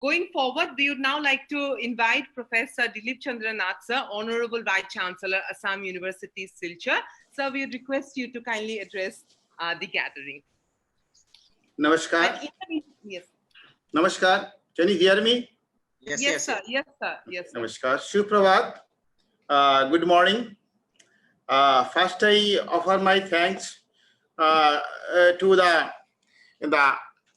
Going forward, we would now like to invite Professor Dilip Chandra Nath, sir, Honorable Vice Chancellor, Assam University, Silchar. Sir, we would request you to kindly address the gathering. Namaskar. Yes. Namaskar. Can you hear me? Yes, sir. Yes, sir. Yes, sir. Namaskar. Suprabhat. Good morning. First, I offer my thanks to the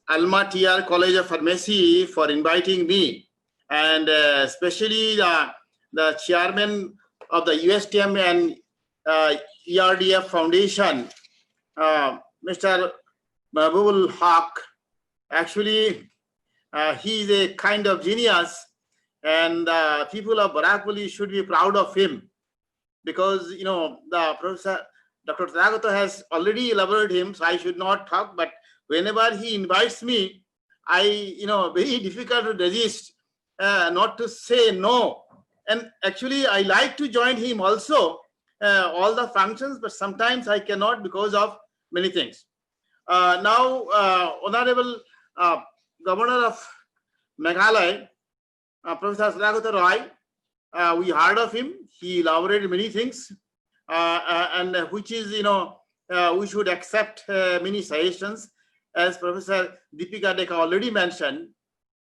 Allama TR College of Pharmacy for inviting me, and especially the chairman of the USTM and ERDF Foundation, Mr. Mahbubul Haq. Actually, he is a kind of genius, and people of Barakpuli should be proud of him, because the Professor Dr. Tathagata has already elaborated him, so I should not talk. But whenever he invites me, I very difficult to resist, not to say no. And actually, I like to join him also all the functions, but sometimes I cannot because of many things. Now, Honorable Governor of Meghalaya, Professor Tathagata Roy, we heard of him. He elaborated many things, and which is, we should accept many suggestions, as Professor Deepika Dekha already mentioned.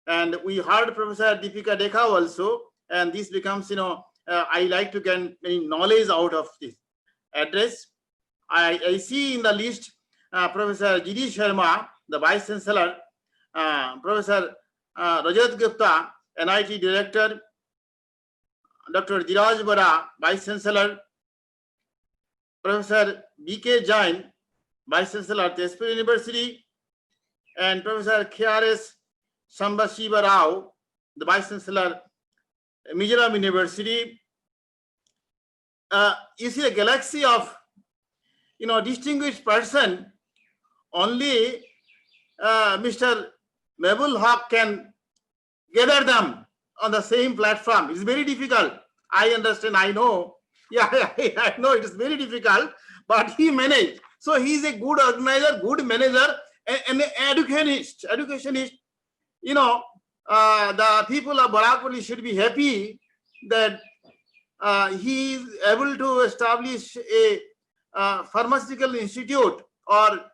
And we heard Professor Deepika Dekha also, and this becomes, I like to get many knowledge out of this address. I see in the list Professor G.D. Sharma, the Vice Chancellor, Professor Rajat Gupta, NIT Director, Dr. Dhiraj Bara, Vice Chancellor, Professor B.K. Jain, Vice Chancellor, Tezpur University, and Professor K.R.S. Sambashiva Rao, the Vice Chancellor, Mizoram University. You see a galaxy of, distinguished person. Only Mr. Mahbubul Haq can gather them on the same platform. It's very difficult. I understand. I know. Yeah, I know it is very difficult, but he managed. So he is a good organizer, good manager, and educationist. The people of Barakpuli should be happy that he is able to establish a pharmaceutical institute or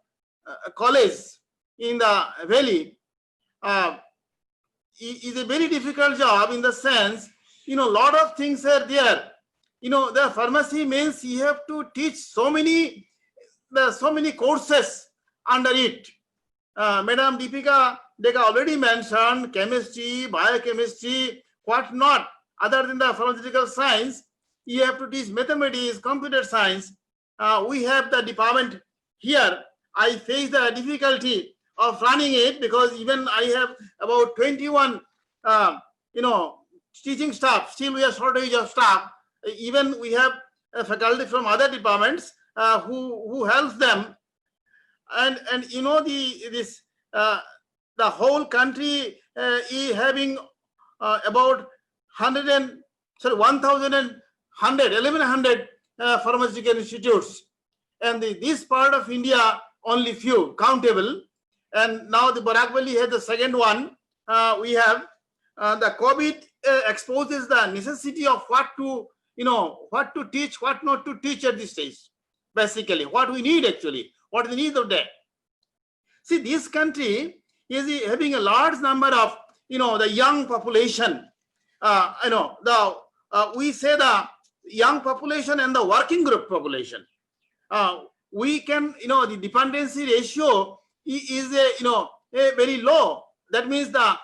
a college in the valley. Is a very difficult job in the sense, a lot of things are there. The pharmacy means you have to teach so many courses under it. Madam Deepika Dekha already mentioned chemistry, biochemistry, what not. Other than the pharmaceutical science, you have to teach mathematics, computer science. We have the department here. I face the difficulty of running it because even I have about 21, teaching staff. Still, we have shortage of staff. Even we have a faculty from other departments who helps them. And the whole country is having about 1,100 pharmaceutical institutes, and this part of India only few countable. And now the Barakpuli has the second one. We have the COVID exposes the necessity of what to teach, what not to teach at this stage. Basically, what we need actually, what is the need of that. See, this country is having a large number of the young population. We say the young population and the working group population. We can the dependency ratio is a very low. That means the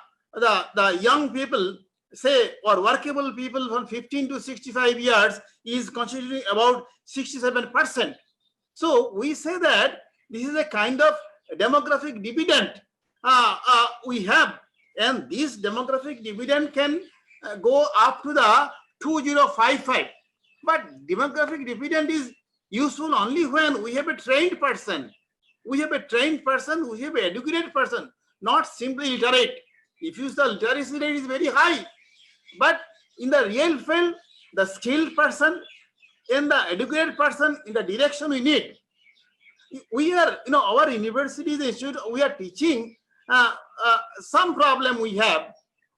young people, say, or workable people from 15 to 65 years is constituting about 67%. So we say that this is a kind of demographic dividend we have, and this demographic dividend can go up to the 2055. But demographic dividend is useful only when we have a trained person. We have a trained person, we have an educated person, not simply literate. If you the literacy rate is very high, but in the real field, the skilled person and the educated person in the direction we need. We are, our universities, institute, we are teaching some problem we have.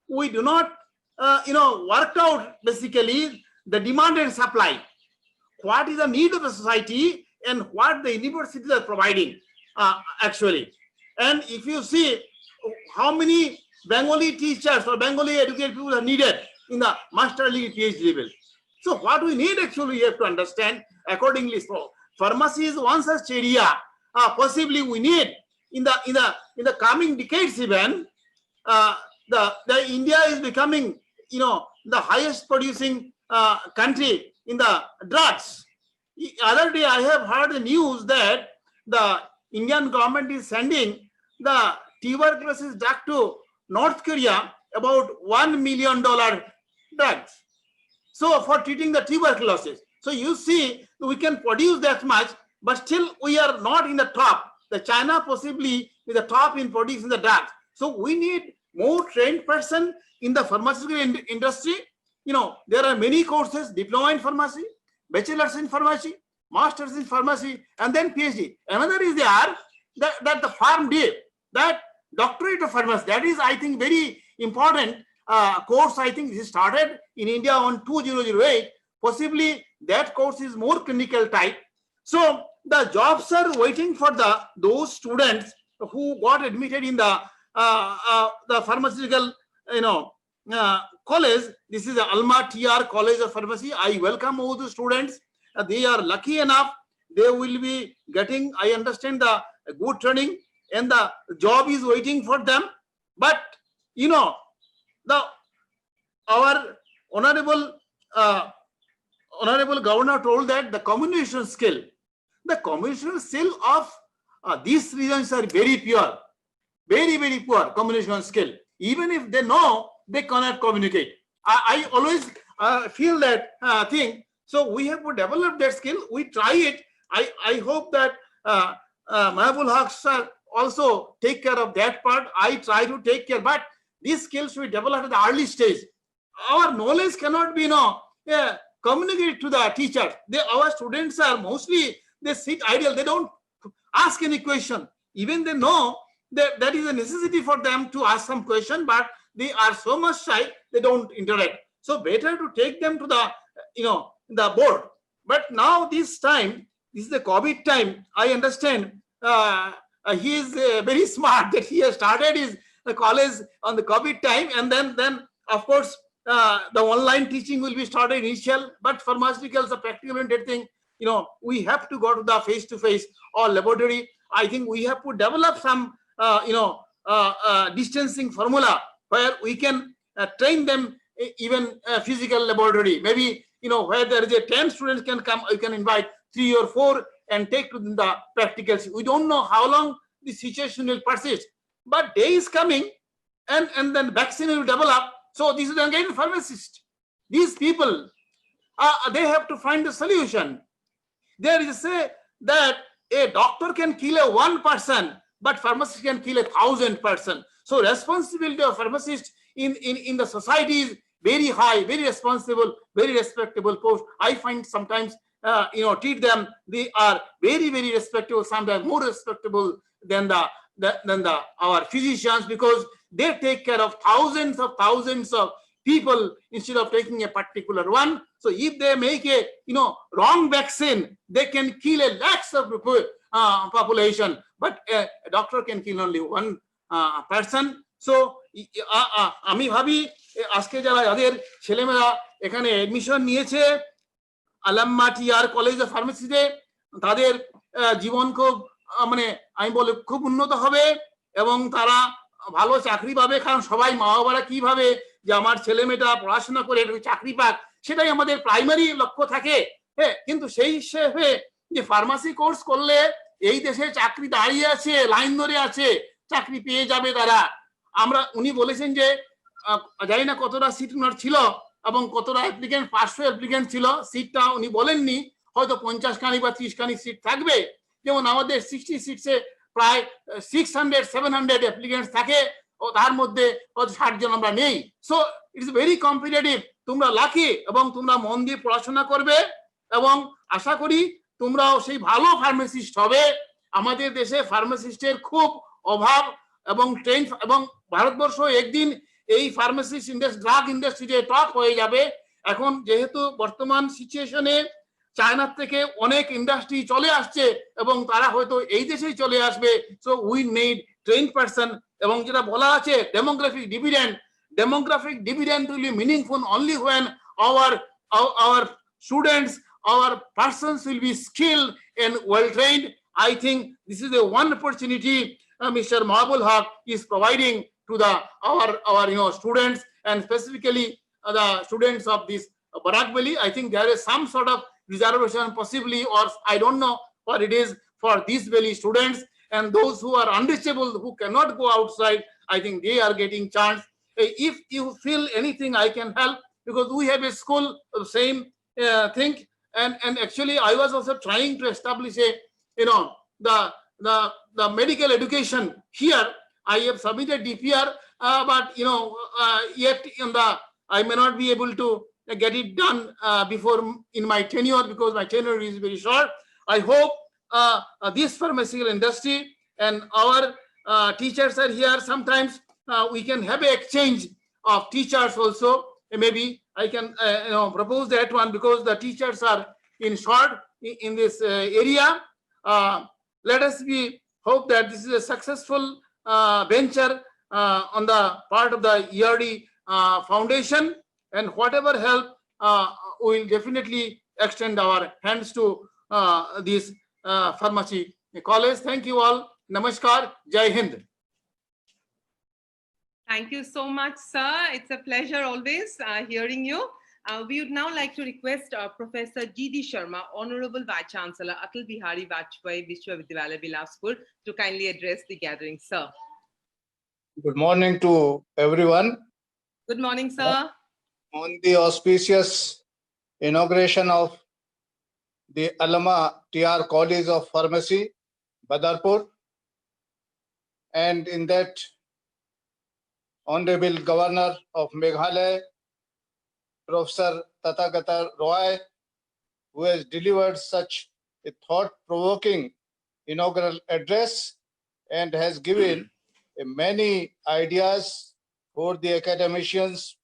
we do not, worked out basically the demand and supply. What is the need of the society and what the universities are providing actually. And if you see how many Bengali teachers or Bengali educated people are needed in the master degree PhD level. So what we need actually, we have to understand accordingly. So pharmacy is one such area. Possibly we need in the coming decades even. The India is becoming, the highest producing country in the drugs. The other day I have heard the news that the Indian government is sending the tuberculosis drug to North Korea, about $1 million drugs. So for treating the tuberculosis. So you see, we can produce that much, but still we are not in the top. The China possibly is the top in producing the drugs. So we need more trained person in the pharmaceutical industry. There are many courses: diploma in pharmacy, bachelor's in pharmacy, master's in pharmacy, and then PhD. Another is there that the PharmD, that doctorate of pharmacy. That is, I think, very important course. I think this started in India on 2008. Possibly that course is more clinical type. So the jobs are waiting for those students who got admitted in the pharmaceutical, college. This is the Allama TR College of Pharmacy. I welcome all the students. They are lucky enough. They will be getting, I understand, the good training, and the job is waiting for them. But our honorable governor told that the communication skill of these regions are very pure, very, very poor communication skill. Even if they know, they cannot communicate. I always feel that thing. So we have to develop that skill. We try it. I hope that Mahabul Haq sir also take care of that part. I try to take care, but these skills we develop at the early stage. Our knowledge cannot be communicated to the teacher. Our students are mostly, they sit idle. They don't ask any question. Even they know that is a necessity for them to ask some question, but they are so much shy, they don't interact. So better to take them to the, the board. But now this time, this is the COVID time. I understand he is very smart that he has started his college on the COVID time, and then of course the online teaching will be started initial. But pharmaceuticals, the practical oriented thing, we have to go to the face-to-face or laboratory. I think we have to develop some distancing formula where we can train them even physical laboratory. Maybe where there is a 10 students can come, you can invite 3 or 4 and take to the practicals. We don't know how long the situation will persist, but day is coming, and then vaccine will develop. So this is again pharmacist. These people, they have to find a solution. There is a say that a doctor can kill one person, but pharmacist can kill 1,000 person. So responsibility of pharmacist in the society is very high, very responsible, very respectable post. I find sometimes treat them, they are very, very respectable, sometimes more respectable than our physicians, because they take care of thousands of people instead of taking a particular one. So if they make a wrong vaccine, they can kill a lakhs of population, but a doctor can kill only one person. So আমি ভাবি আজকে যাদের ছেলেমেয়েরা এখানে admission নিয়েছে আলাম্মা TR college of ফার্মেসিতে, তাদের জীবন খুব আমি বলি খুব উন্নত হবে এবং তারা ভালো চাকরি পাবে। কারণ সবাই মা বাবারা কি ভাবে যে আমার ছেলে মেয়েটা পড়াশোনা করে চাকরি পাক, সেটাই আমাদের প্রাইমারি লক্ষ্য থাকে। হ্যাঁ, কিন্তু সেই হিসেবে যে ফার্মাসি কোর্স করলে এই দেশে চাকরি দাঁড়িয়ে আছে, লাইন ধরে আছে, চাকরি পেয়ে যাবে তারা। উনি বলেছেন যে জানি না কতটা সিট ওনার ছিল এবং কতটা অ্যাপ্লিকেন্ট, 500 অ্যাপ্লিকেন্ট ছিল, সিটটা উনি বলেননি, হয়তো 50 খানি বা 30 খানি সিট থাকবে। যেমন আমাদের 60 সিটসে প্রায় 600-700 অ্যাপ্লিকেন্টস থাকে, ও তার মধ্যে 60 জন আমরা নেই। So it's very competitive. তোমরা লাকি এবং তোমরা মন দিয়ে পড়াশোনা করবে এবং আশা করি তোমরাও সেই ভালো ফার্মাসিস্ট হবে। আমাদের দেশে ফার্মাসিস্টের খুব অভাব এবং ট্রেন, এবং ভারতবর্ষ একদিন এই ফার্মাসিস্ট ইন্ডাস্ট্রি ড্রাগ ইন্ডাস্ট্রিতে টপ হয়ে যাবে। এখন যেহেতু বর্তমান সিচুয়েশনে চায়নার থেকে অনেক ইন্ডাস্ট্রি চলে আসছে এবং তারা হয়তো এই দেশেই চলে আসবে। So we need trend person. এবং যেটা বলা আছে demographic dividend will be meaningful only when our students, our persons will be skilled and well trained. I think this is the one opportunity Mr. Mahabul Haq is providing to our students, and specifically the students of this Barak Valley. I think there is some sort of reservation possibly, or I don't know what it is, for these valley students, and those who are unreachable, who cannot go outside, I think they are getting chance. If you feel anything I can help, because we have a school same thing, and actually I was also trying to establish the medical education here. I have submitted DPR, but yet I may not be able to get it done before in my tenure, because my tenure is very short. I hope this pharmaceutical industry and our teachers are here. Sometimes we can have an exchange of teachers also. Maybe I can propose that one, because the teachers are in short in this area. Let us hope that this is a successful venture on the part of the ERD Foundation, and whatever help we will definitely extend our hands to this pharmacy college. Thank you all. Namaskar. Jai Hind. Thank you so much, sir. It's a pleasure always hearing you. We would now like to request Professor G.D. Sharma, Honorable Vice Chancellor, Atal Bihari Vajpayee Vishwavidyalaya, Bilaspur, to kindly address the gathering, sir. Good morning to everyone. Good morning, sir. On the auspicious inauguration of the Allama TR College of Pharmacy, Badarpur, and in that Honorable Governor of Meghalaya, Professor Tathagata Roy, who has delivered such a thought-provoking inaugural address and has given many ideas for the academicians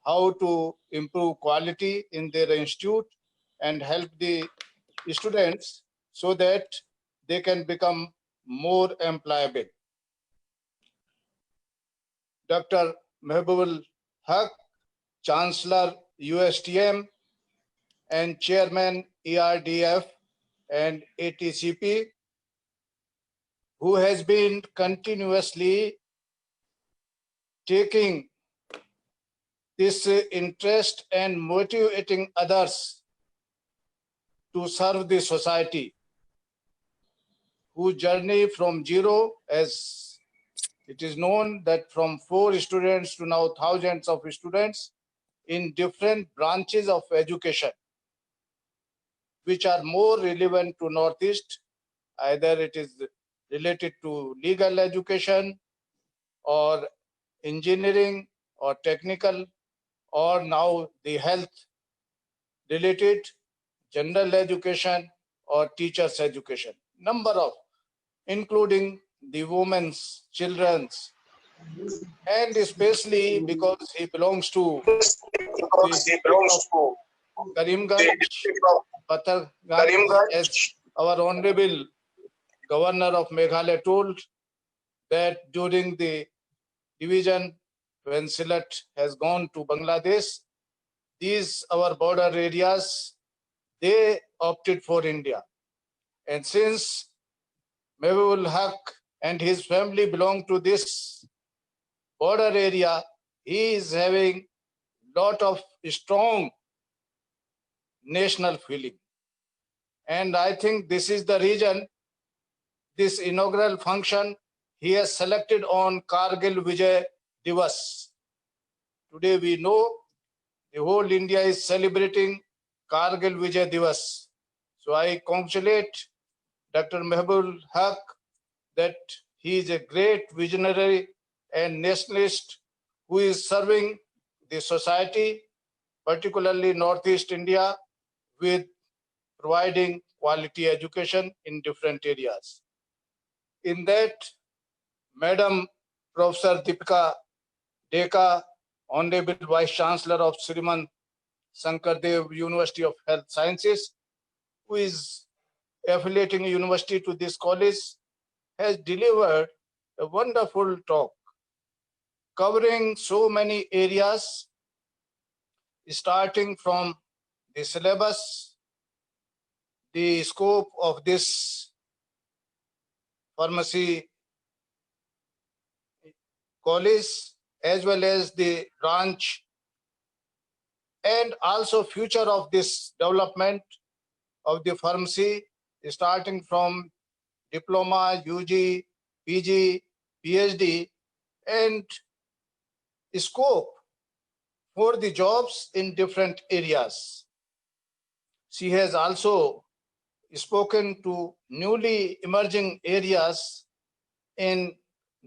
how to improve quality in their institute and help the students so that they can become more employable. Dr. Mehboob Haq, Chancellor USTM and Chairman ERDF and ATCP, who has been continuously taking this interest and motivating others to serve the society, whose journey from zero, as it is known that from 4 students to now thousands of students in different branches of education, which are more relevant to Northeast. Either it is related to legal education or engineering or technical, or now the health related, general education or teachers education. Number of, including the women's, children's, and especially because he belongs to Karimganj, as our Honorable Governor of Meghalaya told, that during the division when Silat has gone to Bangladesh, these our border areas, they opted for India. And since Mehboob Haq and his family belong to this border area, he is having lot of strong national feeling. And I think this is the reason this inaugural function he has selected on Kargil Vijay Divas. Today we know the whole India is celebrating Kargil Vijay Divas. So I congratulate Dr. Mehboob Haq that he is a great visionary and nationalist who is serving the society, particularly Northeast India, with providing quality education in different areas. In that, Madam Professor Deepika DECA, Honorable Vice Chancellor of Sriman Sankardev University of Health Sciences, who is affiliating a university to this college, has delivered a wonderful talk covering so many areas, starting from the syllabus, the scope of this pharmacy college, as well as the branch, and also future of this development of the pharmacy, starting from diploma, UG, PG, PhD, and scope for the jobs in different areas. She has also spoken to newly emerging areas in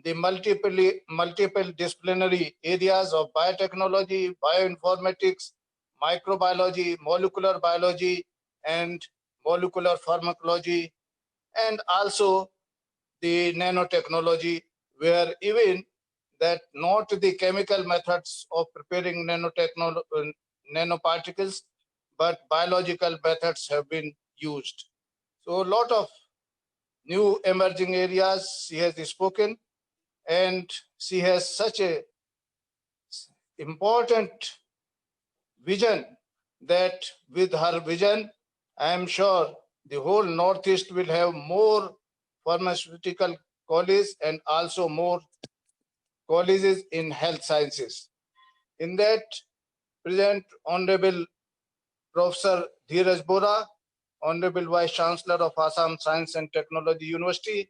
the multiple disciplinary areas of biotechnology, bioinformatics, microbiology, molecular biology, and molecular pharmacology, and also the nanotechnology, where even that not the chemical methods of preparing nanoparticles, but biological methods have been used. So a lot of new emerging areas she has spoken, and she has such a important vision that with her vision, I am sure the whole Northeast will have more pharmaceutical colleges and also more colleges in health sciences. In that, present Honorable Professor Dheeraj Bora, Honorable Vice Chancellor of Assam Science and Technology University,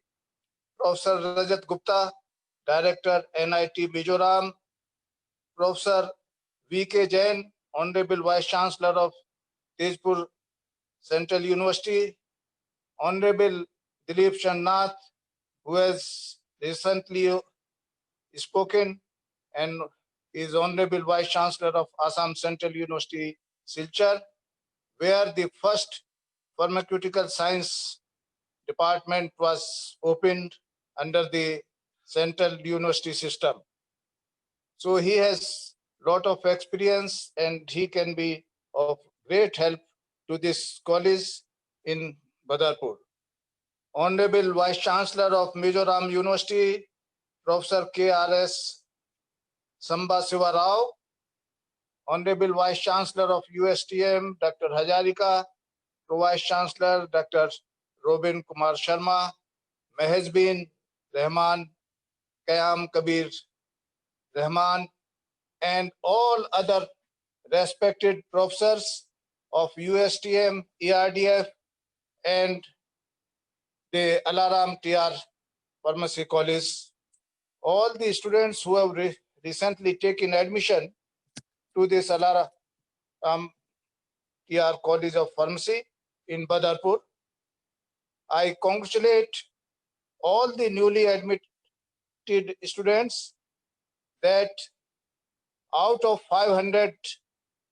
Professor Rajat Gupta, Director NIT Mizoram, Professor V.K. Jain, Honorable Vice Chancellor of Tezpur Central University, Honorable Dilip Channath, who has recently spoken and is Honorable Vice Chancellor of Assam Central University, Silchar, where the first pharmaceutical science department was opened under the Central University system. So he has a lot of experience and he can be of great help to this college in Badarpur. Honorable Vice Chancellor of Mizoram University, Professor K.R.S. Samba Siva Rao, Honorable Vice Chancellor of USTM, Dr. Hazarika, Vice Chancellor, Dr. Robin Kumar Sharma, Mehezbin Rahman, Kayam Kabir Rahman, and all other respected professors of USTM, ERDF, and the Alaram TR Pharmacy College. All the students who have recently taken admission to this Alaram TR College of Pharmacy in Badarpur, I congratulate all the newly admitted students that out of 500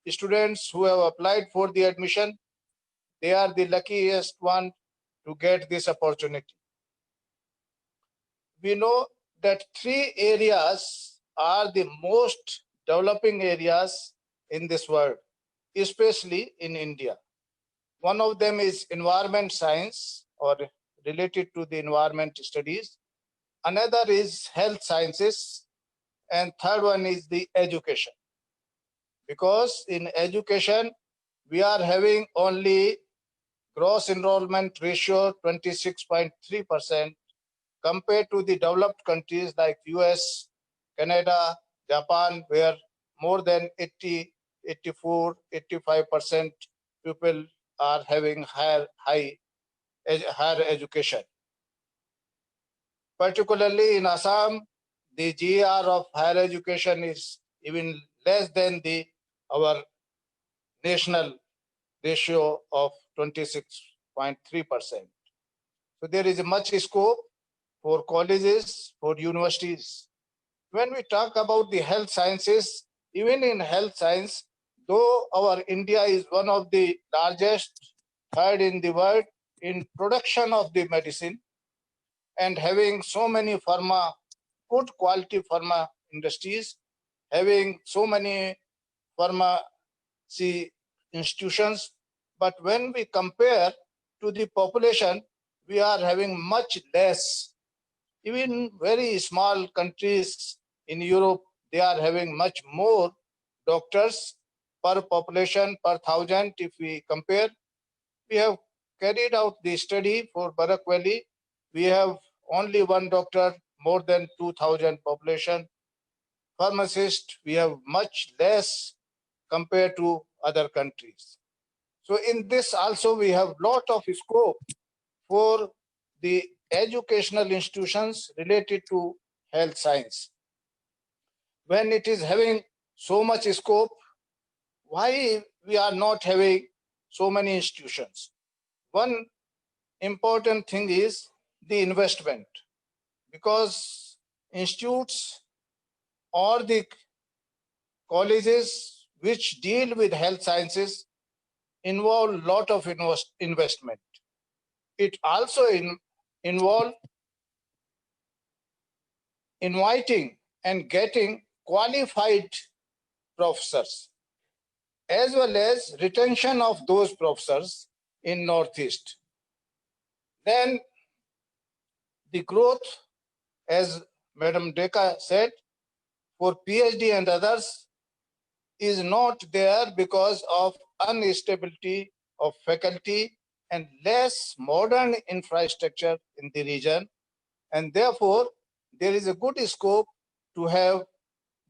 students who have applied for the admission, they are the luckiest one to get this opportunity. We know that 3 areas are the most developing areas in this world, especially in India. One of them is environment science or related to the environment studies. Another is health sciences. And third one is the education. Because in education, we are having only gross enrollment ratio 26.3% compared to the developed countries like US, Canada, Japan, where more than 80, 84, 85% people are having higher education. Particularly in Assam, the GR of higher education is even less than our national ratio of 26.3%. So there is much scope for colleges, for universities. When we talk about the health sciences, even in health science, though our India is one of the largest, third in the world in production of the medicine and having so many good quality pharma industries, having so many pharmacy institutions, but when we compare to the population, we are having much less. Even very small countries in Europe, they are having much more doctors per population per thousand. If we compare, we have carried out the study for Barak Valley. We have only one doctor more than 2,000 population. Pharmacist, we have much less compared to other countries. So in this also we have lot of scope for the educational institutions related to health science. When it is having so much scope, why we are not having so many institutions? One important thing is the investment, because institutes or the colleges which deal with health sciences involve a lot of investment. It also involve inviting and getting qualified professors, as well as retention of those professors in Northeast. Then the growth, as Madam Deka said, for PhD and others is not there because of instability of faculty and less modern infrastructure in the region. And therefore, there is a good scope to have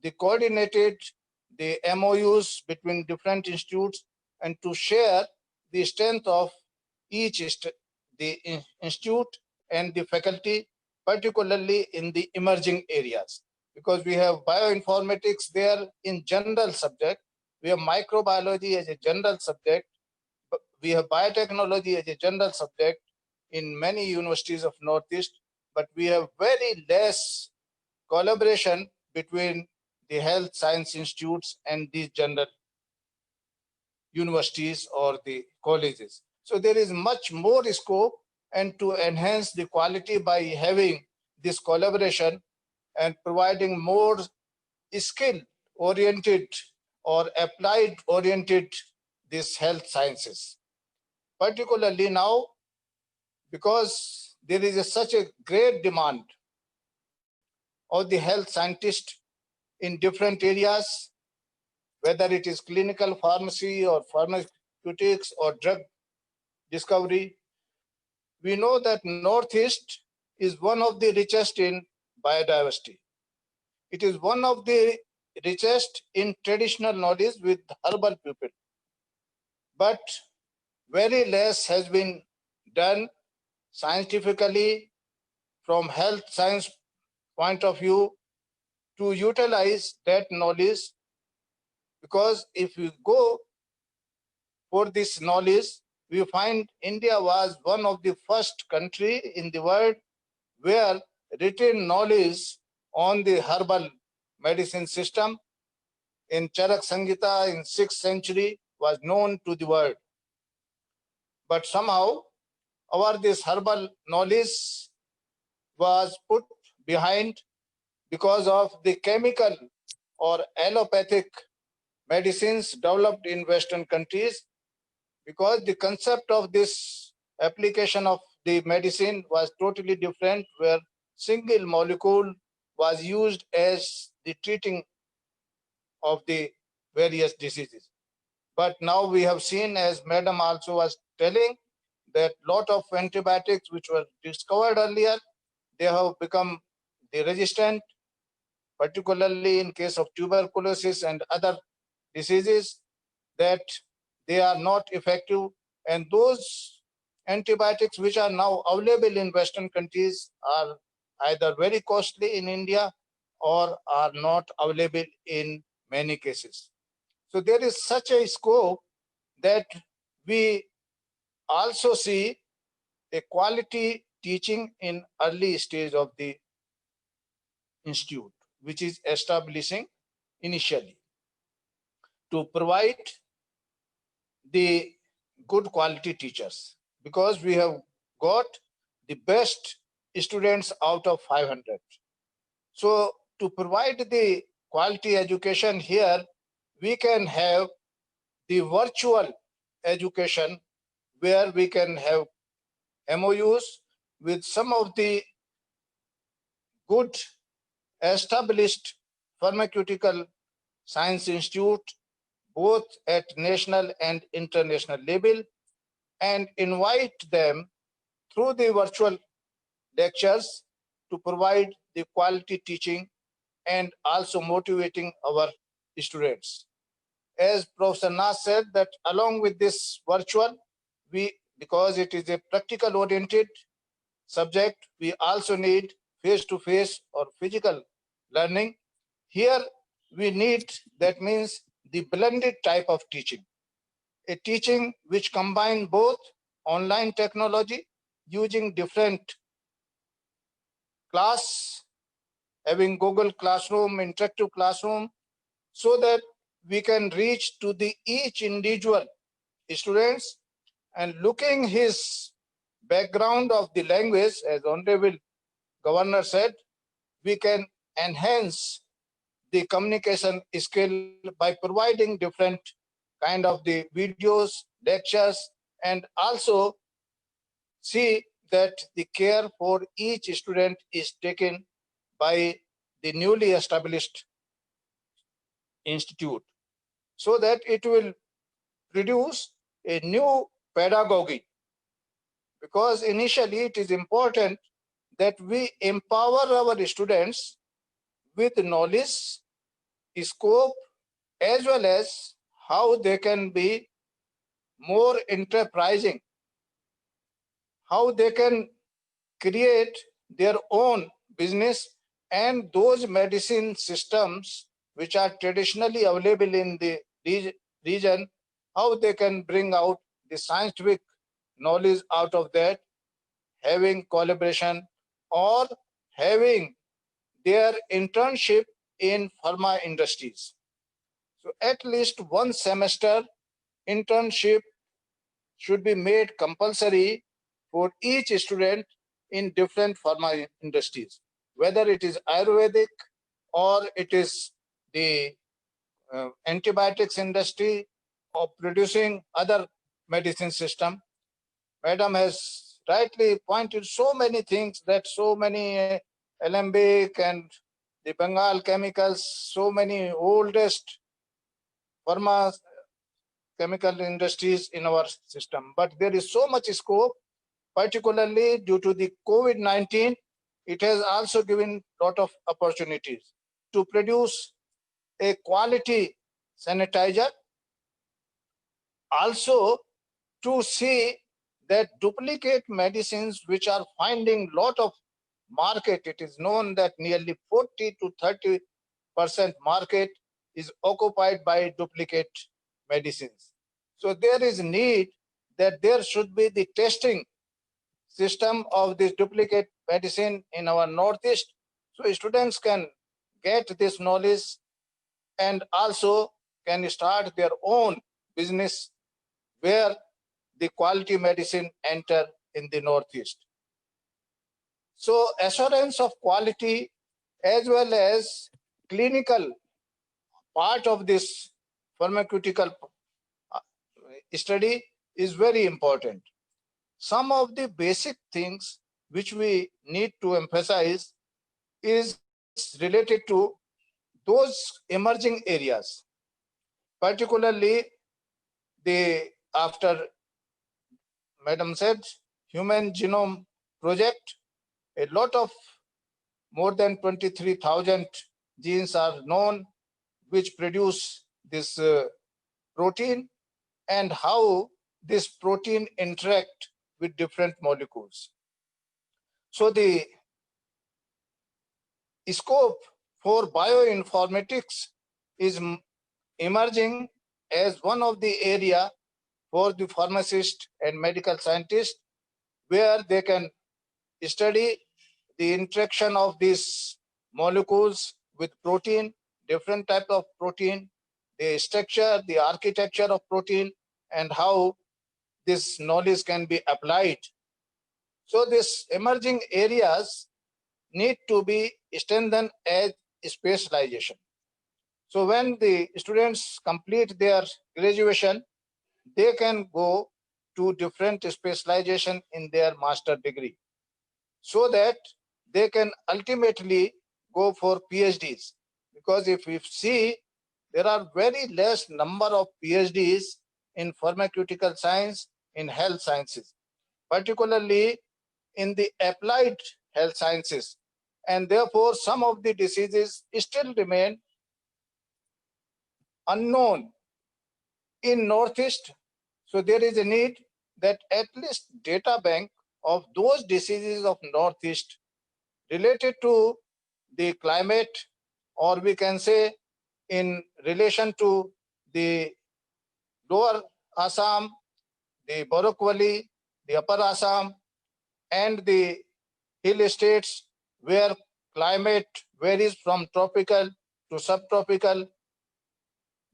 the coordinated the MOUs between different institutes and to share the strength of each institute and the faculty, particularly in the emerging areas. Because we have bioinformatics there in general subject, we have microbiology as a general subject, we have biotechnology as a general subject in many universities of Northeast, but we have very less collaboration between the health science institutes and these general universities or the colleges. So there is much more scope, and to enhance the quality by having this collaboration and providing more skill oriented or applied oriented this health sciences. Particularly now, because there is such a great demand of the health scientist in different areas, whether it is clinical pharmacy or pharmaceutics or drug discovery. We know that Northeast is one of the richest in biodiversity. It is one of the richest in traditional knowledge with herbal people. But very less has been done scientifically from health science point of view to utilize that knowledge, because if you go for this knowledge, we find India was one of the first country in the world where written knowledge on the herbal medicine system in Charak Sangita in 6th century was known to the world. But somehow this herbal knowledge was put behind because of the chemical or allopathic medicines developed in Western countries, because the concept of this application of the medicine was totally different, where single molecule was used as the treating of the various diseases. But now we have seen, as Madam also was telling, that lot of antibiotics which were discovered earlier, they have become resistant, particularly in case of tuberculosis and other diseases, that they are not effective. And those antibiotics which are now available in Western countries are either very costly in India or are not available in many cases. So there is such a scope that we also see a quality teaching in early stage of the institute, which is establishing initially to provide the good quality teachers, because we have got the best students out of 500. So to provide the quality education here, we can have the virtual education where we can have MOUs with some of the good established pharmaceutical science institute, both at national and international level, and invite them through the virtual lectures to provide the quality teaching and also motivating our students. As Professor Nas said, that along with this virtual, because it is a practical oriented subject, we also need face-to-face or physical learning. Here we need, that means the blended type of teaching, a teaching which combine both online technology using different class, having Google Classroom, interactive classroom, so that we can reach to the each individual students, and looking his background of the language, as Honorable Governor said, we can enhance the communication skill by providing different kind of the videos, lectures, and also see that the care for each student is taken by the newly established institute, so that it will produce a new pedagogy. Because initially it is important that we empower our students with knowledge, scope, as well as how they can be more enterprising, how they can create their own business, and those medicine systems which are traditionally available in the region, how they can bring out the scientific knowledge out of that, having collaboration or having their internship in pharma industries. So at least one semester internship should be made compulsory for each student in different pharma industries, whether it is Ayurvedic or it is the antibiotics industry or producing other medicine system. Madam has rightly pointed so many things, that so many Alembic and the Bengal chemicals, so many oldest pharma chemical industries in our system. But there is so much scope, particularly due to the COVID-19. It has also given a lot of opportunities to produce a quality sanitizer, also to see that duplicate medicines which are finding lot of market. It is known that nearly 40 to 30% market is occupied by duplicate medicines. So there is need that there should be the testing system of this duplicate medicine in our Northeast, so students can get this knowledge and also can start their own business where the quality medicine enter in the Northeast. So assurance of quality as well as clinical part of this pharmaceutical study is very important. Some of the basic things which we need to emphasize is related to those emerging areas, particularly the, after Madam said, Human Genome Project, a lot of more than 23,000 genes are known which produce this protein, and how this protein interact with different molecules. So the scope for bioinformatics is emerging as one of the area for the pharmacist and medical scientist, where they can study the interaction of these molecules with protein, different type of protein, the structure, the architecture of protein, and how this knowledge can be applied. So these emerging areas need to be strengthened as specialization. So when the students complete their graduation, they can go to different specialization in their master degree, so that they can ultimately go for PhDs. Because if we see, there are very less number of PhDs in pharmaceutical science, in health sciences, particularly in the applied health sciences. And therefore, some of the diseases still remain unknown in Northeast. So there is a need that at least data bank of those diseases of Northeast related to the climate, or we can say in relation to the lower Assam, the Barak Valley, the upper Assam, and the hill states where climate varies from tropical to subtropical,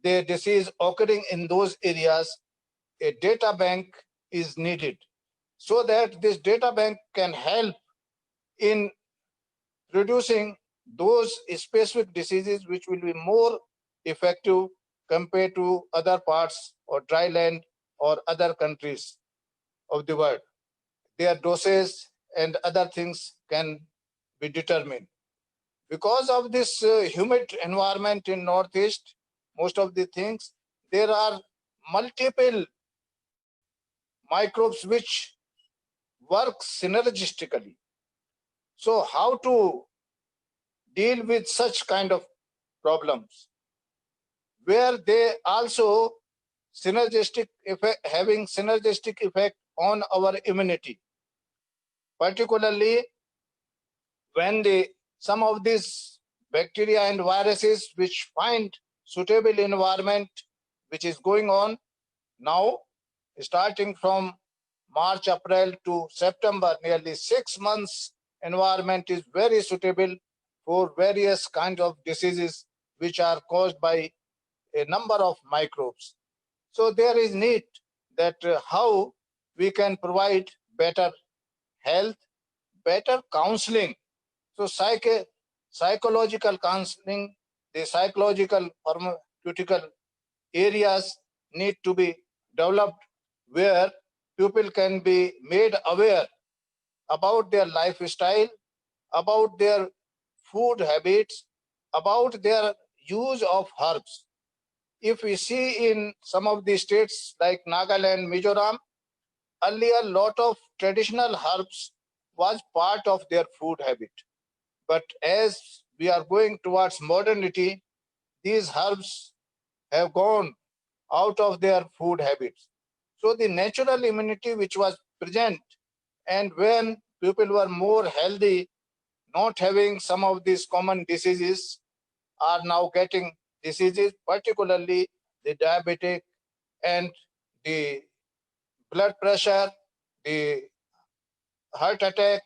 the disease occurring in those areas, a data bank is needed, so that this data bank can help in reducing those specific diseases which will be more effective compared to other parts or dry land or other countries of the world. Their doses and other things can be determined. Because of this humid environment in Northeast, most of the things, there are multiple microbes which work synergistically. So how to deal with such kind of problems, where they also synergistic effect, having synergistic effect on our immunity, particularly when some of these bacteria and viruses which find suitable environment, which is going on now, starting from March, April to September, nearly 6 months environment is very suitable for various kinds of diseases which are caused by a number of microbes. So there is need that how we can provide better health, better counseling. So psychological counseling, the psychological pharmaceutical areas need to be developed, where people can be made aware about their lifestyle, about their food habits, about their use of herbs. If we see in some of the states like Nagaland, Mizoram, earlier lot of traditional herbs was part of their food habit. But as we are going towards modernity, these herbs have gone out of their food habits. So the natural immunity which was present, and when people were more healthy, not having some of these common diseases, are now getting diseases, particularly the diabetic and the blood pressure, the heart attack.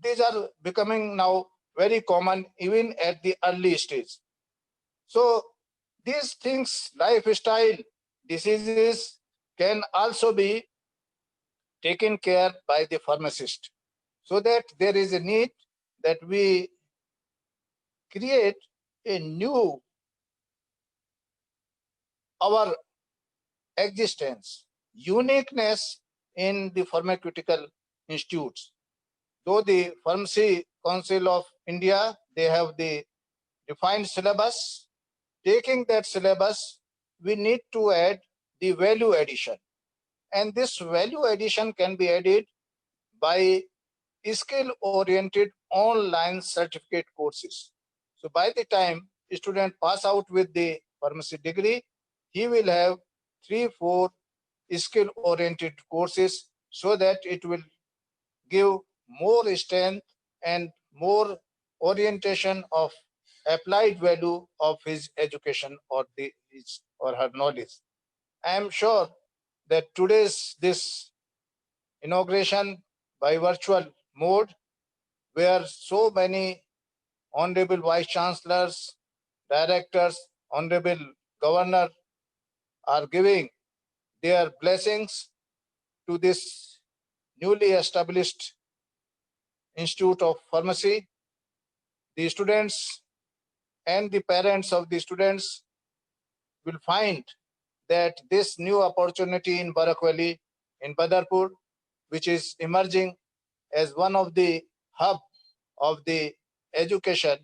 These are becoming now very common even at the early stage. So these things, lifestyle diseases, can also be taken care by the pharmacist, so that there is a need that we create a new our existence, uniqueness in the pharmaceutical institutes. Though the Pharmacy Council of India, they have the defined syllabus. Taking that syllabus, we need to add the value addition. And this value addition can be added by skill-oriented online certificate courses. So by the time a student pass out with the pharmacy degree, he will have 3-4 skill-oriented courses, so that it will give more strength and more orientation of applied value of his education or his or her knowledge. I am sure that today's this inauguration by virtual mode, where so many honorable vice chancellors, directors, honorable governor are giving their blessings to this newly established Institute of Pharmacy, the students and the parents of the students will find that this new opportunity in Barakweli, in Badarpur, which is emerging as one of the hub of the education,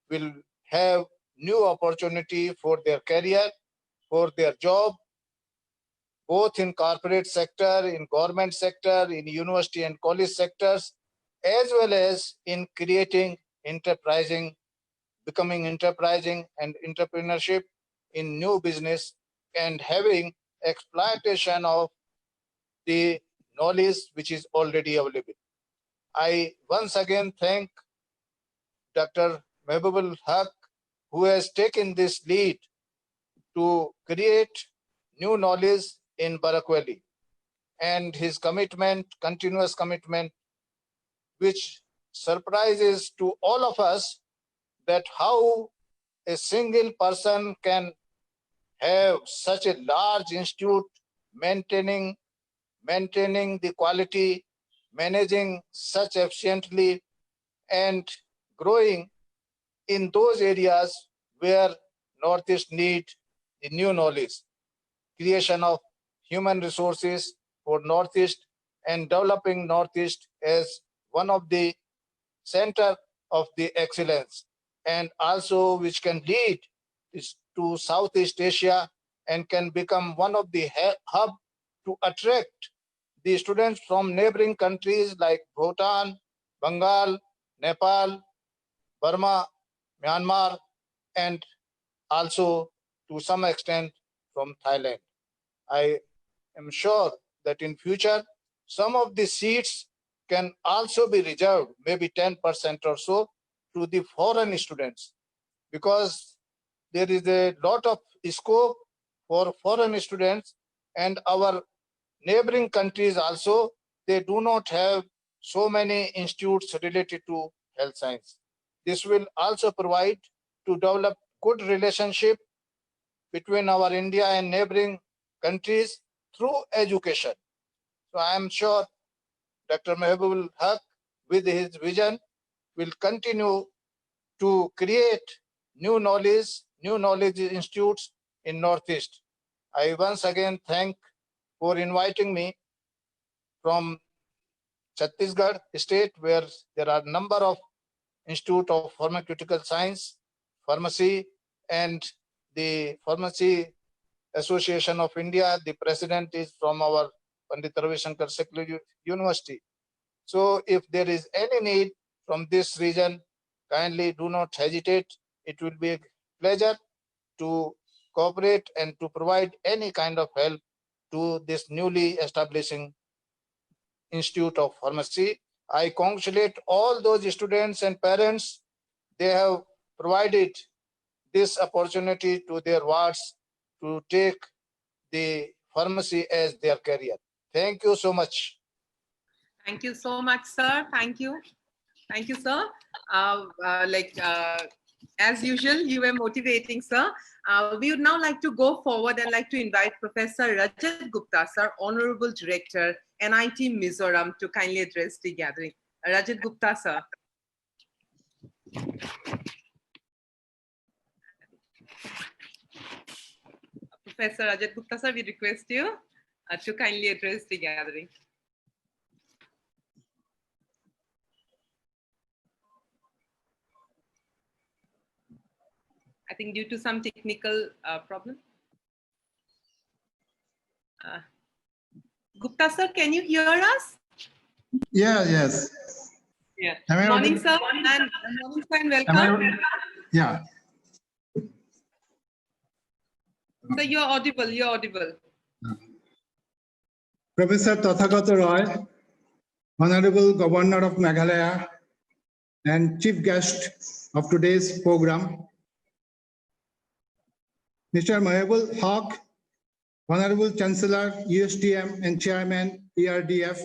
will have new opportunity for their career, for their job, both in corporate sector, in government sector, in university and college sectors, as well as in creating becoming enterprising and entrepreneurship in new business and having exploitation of the knowledge which is already available. I once again thank Dr. Mehbubul Haq, who has taken this lead to create new knowledge in Barakweli, and his commitment, continuous commitment, which surprises to all of us that how a single person can have such a large institute maintaining the quality, managing such efficiently, and growing in those areas where Northeast need the new knowledge, creation of human resources for Northeast and developing Northeast as one of the center of the excellence, and also which can lead to Southeast Asia and can become one of the hub to attract the students from neighboring countries like Bhutan, Bengal, Nepal, Burma, Myanmar, and also to some extent from Thailand. I am sure that in future, some of the seats can also be reserved, maybe 10% or so, to the foreign students, because there is a lot of scope for foreign students, and our neighboring countries also, they do not have so many institutes related to health science. This will also provide to develop good relationship between our India and neighboring countries through education. So I am sure Dr. Mehbubul Haq, with his vision, will continue to create new knowledge institutes in Northeast. I once again thank for inviting me from Chhattisgarh state, where there are a number of Institute of Pharmaceutical Science, Pharmacy, and the Pharmacy Association of India. The president is from our Pandit Ravi Shankar Secular University. So if there is any need from this region, kindly do not hesitate. It will be a pleasure to cooperate and to provide any kind of help to this newly establishing Institute of Pharmacy. I congratulate all those students and parents. They have provided this opportunity to their wards to take the pharmacy as their career. Thank you so much. Thank you so much, sir. Thank you. Thank you, sir. As usual, you were motivating, sir. We would now like to go forward and like to invite Professor Rajat Gupta, sir, Honorable Director, NIT Mizoram, to kindly address the gathering. Rajat Gupta, sir. Professor Rajat Gupta, sir, we request you to kindly address the gathering. I think due to some technical problem. Gupta, sir, can you hear us? Yeah, yes. Yeah. Morning, sir, and welcome. Yeah. So you're audible, you're audible. Professor Tathagata Roy, Honorable Governor of Meghalaya and Chief Guest of today's program, Mr. Mehbubul Haq, Honorable Chancellor, USTM and Chairman, ERDF,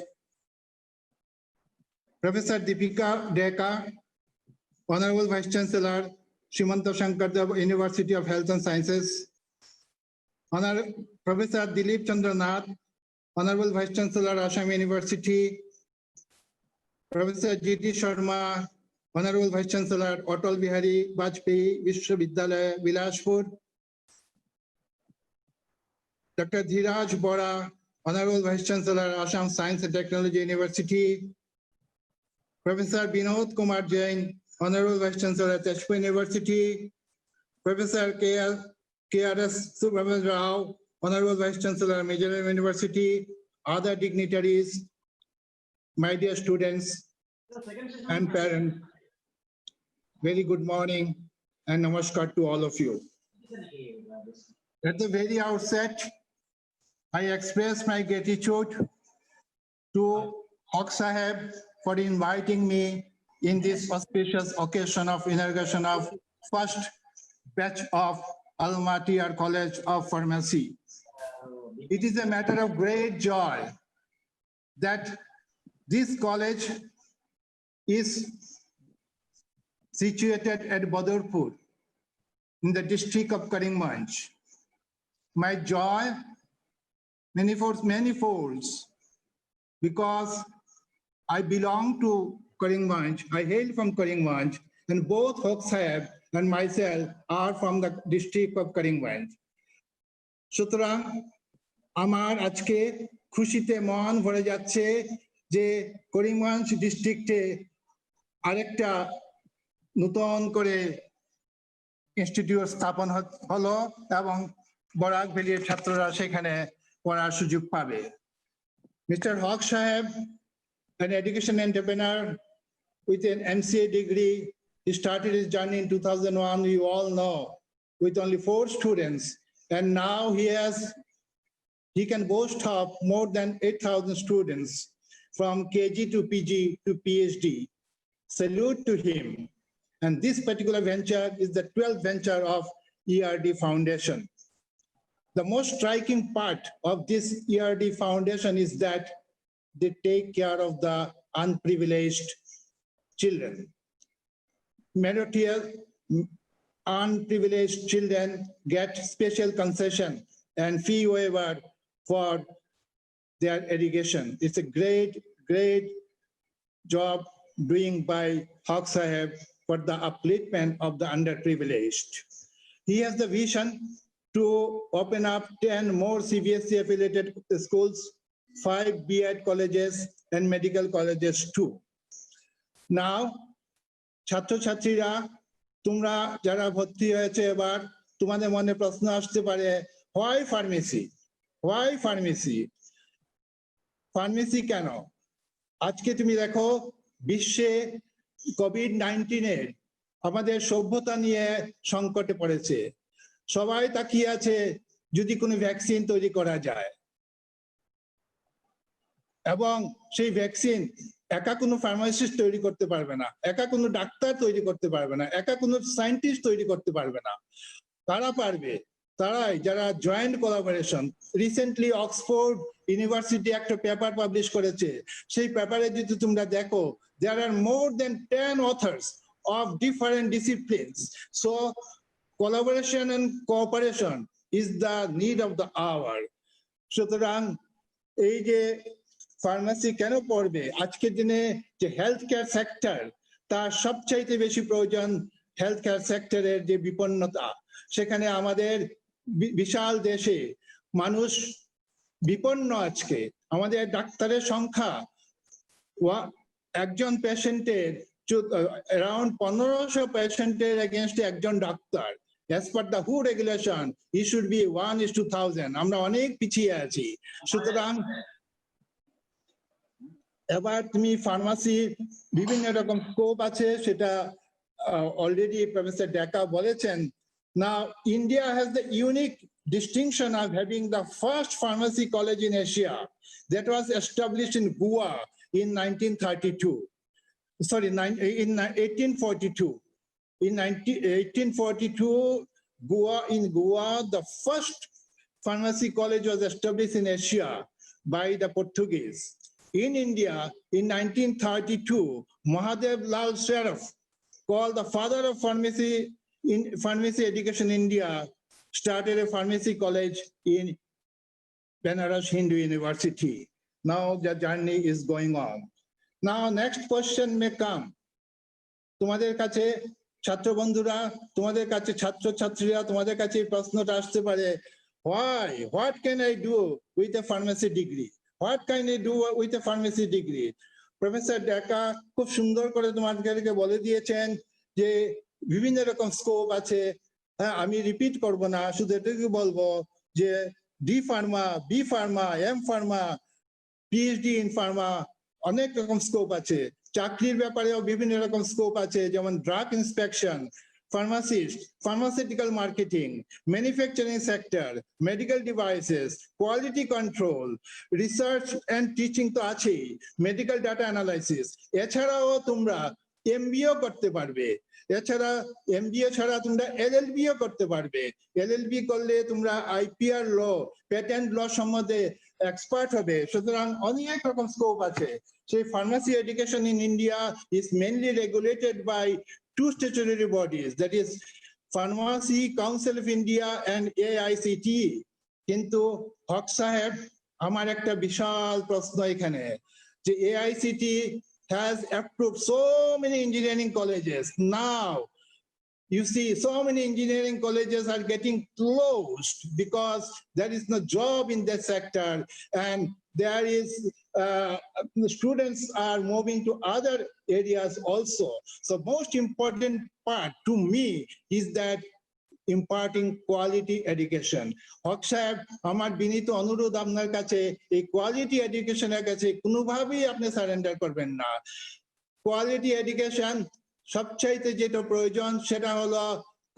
Professor Deepika Deka, Honorable Vice Chancellor, Srimanta Shankardev University of Health and Sciences, Professor Dilip Chandranath, Honorable Vice Chancellor, Assam University, Professor G.T. Sharma, Honorable Vice Chancellor, Atal Bihari Vajpayee Vishwavidyalaya, Bilaspur, Dr. Dhiraj Bora, Honorable Vice Chancellor, Assam Science and Technology University. Professor Binod Kumar Jain, Honorable Vice Chancellor at Teshpur University. Professor KRS Subramanian Rao, Honorable Vice Chancellor, Mizoram University. Other dignitaries, my dear students and parents, very good morning and namaskar to all of you. At the very outset, I express my gratitude to Haq Saheb for inviting me in this auspicious occasion of inauguration of first batch of Allama TR College of Pharmacy. It is a matter of great joy that this college is situated at Badurpur in the district of Karimganj. My joy many folds because I belong to Karimganj. I hail from Karimganj, and both Haq Saheb and myself are from the district of Karimganj. সুতরাং আমার আজকে খুশিতে মন ভরে যাচ্ছে যে করিমগঞ্জ ডিস্ট্রিক্টে আরেকটা নতুন করে ইনস্টিটিউট স্থাপন হলো এবং বরাক ভ্যালির ছাত্ররা সেখানে পড়ার সুযোগ পাবে। Mr. Haq Saheb, an education entrepreneur with an MCA degree, he started his journey in 2001, you all know, with only 4 students, and now he can boast of more than 8,000 students from KG to PG to PhD. Salute to him. And this particular venture is the 12th venture of ERD Foundation. The most striking part of this ERD Foundation is that they take care of the unprivileged children. Meritorious unprivileged children get special concession and fee waiver for their education. It's a great job doing by Haq Saheb for the upliftment of the underprivileged. He has the vision to open up 10 more CBSE affiliated schools, 5 B.Ed colleges and medical colleges too. Now, ছাত্রছাত্রীরা তোমরা যারা ভর্তি হয়েছে এবার তোমাদের মনে প্রশ্ন আসতে পারে why pharmacy কেন? আজকে তুমি দেখো বিশ্বে কোভিড-19 এর আমাদের সভ্যতা নিয়ে সংকটে পড়েছে। সবাই তাকিয়ে আছে যদি কোনো ভ্যাকসিন তৈরি করা যায়, এবং সেই ভ্যাকসিন একা কোনো ফার্মাসিস্ট তৈরি করতে পারবে না, একা কোনো ডাক্তার তৈরি করতে পারবে না, একা কোনো সায়েন্টিস্ট তৈরি করতে পারবে না। তারা পারবে, তারাই যারা joint collaboration. Recently Oxford university একটা পেপার পাবলিশ করেছে, সেই পেপারে যদি তোমরা দেখো there are more than 10 authors of different disciplines. So collaboration and cooperation is the need of the hour. সুতরাং এই যে ফার্মাসি কেন পড়বে, আজকের দিনে যে হেলথ কেয়ার সেক্টর, তার সবচাইতে বেশি প্রয়োজন হেলথ কেয়ার সেক্টরের যে বিপন্নতা। সেখানে আমাদের বিশাল দেশে মানুষ বিপন্ন। আজকে আমাদের ডাক্তারের সংখ্যা একজন পেশেন্টের around 1500 পেশেন্টের এগেইনস্টে একজন doctor. As per the WHO regulation, it should be 1:1000. আমরা অনেক পিছিয়ে আছি। সুতরাং এবার তুমি ফার্মাসি বিভিন্ন রকম স্কোপ আছে, সেটা অলরেডি প্রফেসর ডেকা বলেছেন। Now, India has the unique distinction of having the first pharmacy college in Asia that was established in Goa in 1842. In 1842. In 1842, Goa, the first pharmacy college was established in Asia by the Portuguese. In India, in 1932, Mahadev Lal Sharaf, called the father of pharmacy education in India, started a pharmacy college in Banaras Hindu University. Now the journey is going on. Now next question may come. তোমাদের কাছে ছাত্র বন্ধুরা, তোমাদের কাছে ছাত্রছাত্রীরা, তোমাদের কাছে এই প্রশ্নটা আসতে পারে, Why? What can I do with a pharmacy degree? What can I do with a pharmacy degree? Professor Deka খুব সুন্দর করে তোমাদেরকে বলে দিয়েছেন যে বিভিন্ন রকম স্কোপ আছে। হ্যাঁ, আমি রিপিট করব না, শুধু এটুকু বলবো যে D pharma, B pharma, M pharma, PhD in pharma, অনেক রকম স্কোপ আছে। চাকরির ব্যাপারেও বিভিন্ন রকম স্কোপ আছে, যেমন drug inspection, pharmacist, pharmaceutical marketing, manufacturing sector, medical devices, quality control, research and teaching তো আছেই, medical data analysis। এছাড়াও তোমরা এমবিও করতে পারবে। এছাড়া এমবিএ ছাড়া তোমরা এলএলবিও করতে পারবে। এলএলবি করলে তোমরা আইপিআর ল, প্যাটেন্ট ল সম্বন্ধে এক্সপার্ট হবে। সুতরাং অনেক রকম স্কোপ আছে। সেই pharmacy education in India is mainly regulated by two statutory bodies, that is Pharmacy Council of India and AICT। কিন্তু হক সাহেব, আমার একটা বিশাল প্রশ্ন এখানে, যে AICT has approved so many engineering colleges. Now you see so many engineering colleges are getting closed because there is no job in that sector, and there is students are moving to other areas also. So most important part to me is that imparting quality education. হক সাহেব, আমার বিনীত অনুরোধ আপনার কাছে, এই quality এডুকেশনের কাছে কোনোভাবেই আপনি সারেন্ডার করবেন না। কোয়ালিটি এডুকেশন সবচাইতে যেটা প্রয়োজন সেটা হলো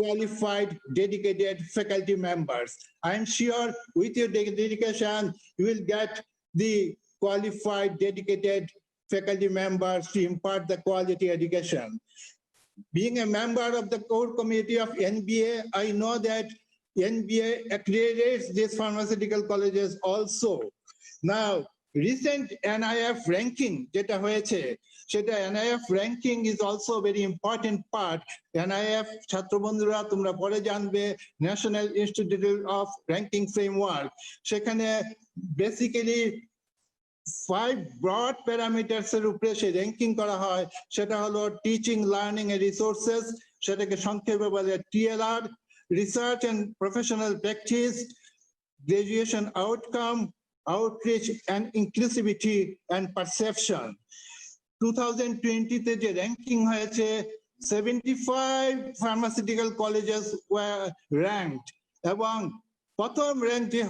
qualified dedicated faculty members. I am sure with your dedication you will get the qualified dedicated faculty members to impart the quality education. Being a member of the core committee of NBA, I know that NBA accredits these pharmaceutical colleges also. Now, recent NIF ranking যেটা হয়েছে, সেটা NIF ranking is also a very important part. NIF ছাত্র বন্ধুরা তোমরা পরে জানবে, national institute of ranking framework. সেখানে basically 5 broad parameters এর উপরে সে র্যাঙ্কিং করা হয়। সেটা হলো টিচিং, লার্নিং এন্ড রিসোর্সেস, সেটাকে সংক্ষেপে বলে TLR, research and professional practice, graduation outcome, outreach and inclusivity and perception. 2020 তে যে র্যাঙ্কিং হয়েছে, 75 pharmaceutical colleges were ranked, এবং প্রথম র্যাঙ্ক যে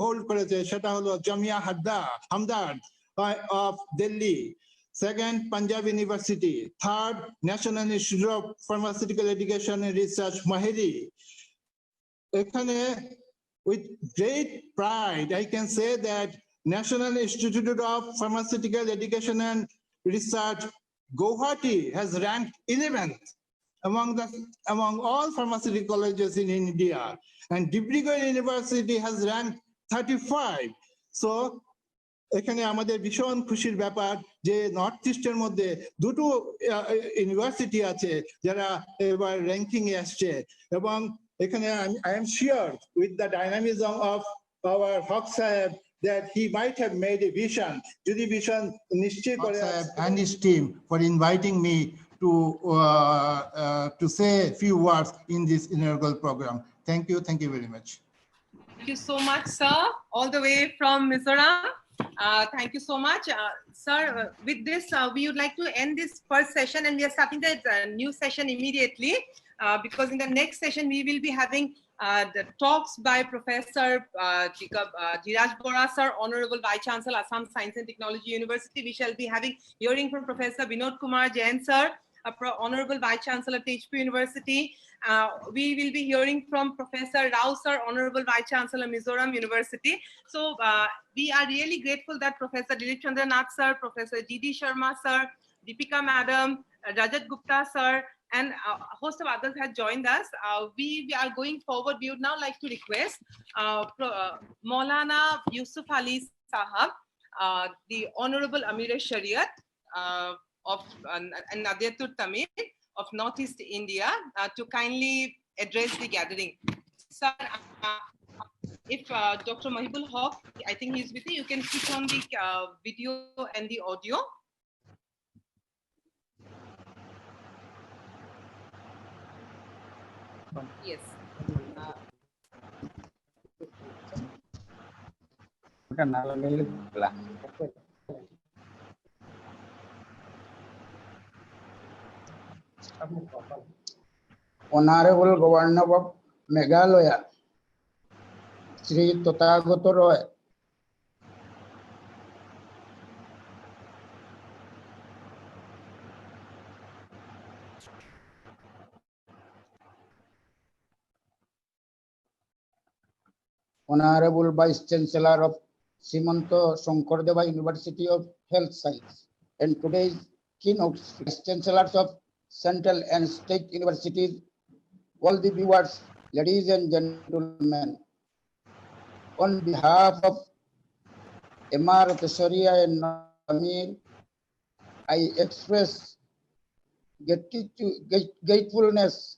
হোল্ড করেছে সেটা হলো Jamia Hamdard of Delhi, second Punjab University, third National Institute of Pharmaceutical Education and Research Maheri. এখানে with great pride I can say that National Institute of Pharmaceutical Education and Research Guwahati has ranked 11th among all pharmaceutical colleges in India, and Dibrugarh University has ranked 35. So এখানে আমাদের ভীষণ খুশির ব্যাপার যে north ইস্টের মধ্যে দুটো university আছে যারা এবার র্যাঙ্কিং এ আসছে। এবং এখানে I am sure with the dynamism of our Haq Saheb that he might have made a vision. যদি vision নিশ্চয় করে, and his team for inviting me to say a few words in this inaugural program. Thank you very much. Thank you so much, sir, all the way from Mizoram. Thank you so much, sir. With this, we would like to end this first session, and we are starting the new session immediately, because in the next session we will be having the talks by Professor Jiraj Bora, sir, Honorable Vice Chancellor, Assam Science and Technology University. We shall be having hearing from Professor Vinod Kumar Jain, sir, Honorable Vice Chancellor, THP University. We will be hearing from Professor Rao, sir, Honorable Vice Chancellor, Mizoram University. So we are really grateful that Professor Dilip Chandra Nath, sir, Professor G.D. Sharma, sir, Deepika Madam, Rajat Gupta, sir, and a host of others have joined us. We are going forward. We would now like to request Maulana Yusuf Ali Sahab, the Honorable Amir Shariat of Nadiatur Tamil of Northeast India, to kindly address the gathering. Sir, if Dr. Mahibul Haq, I think he's with you, you can switch on the video and the audio. Yes. Honorable Governor of Meghalaya, Sri Tathagata Roy, Honorable Vice Chancellor of Simanto Shankardeva University of Health Science, and today's keynote Vice Chancellors of Central and State Universities, all the viewers, ladies and gentlemen, on behalf of Emar Tesoria and Amir, I express gratefulness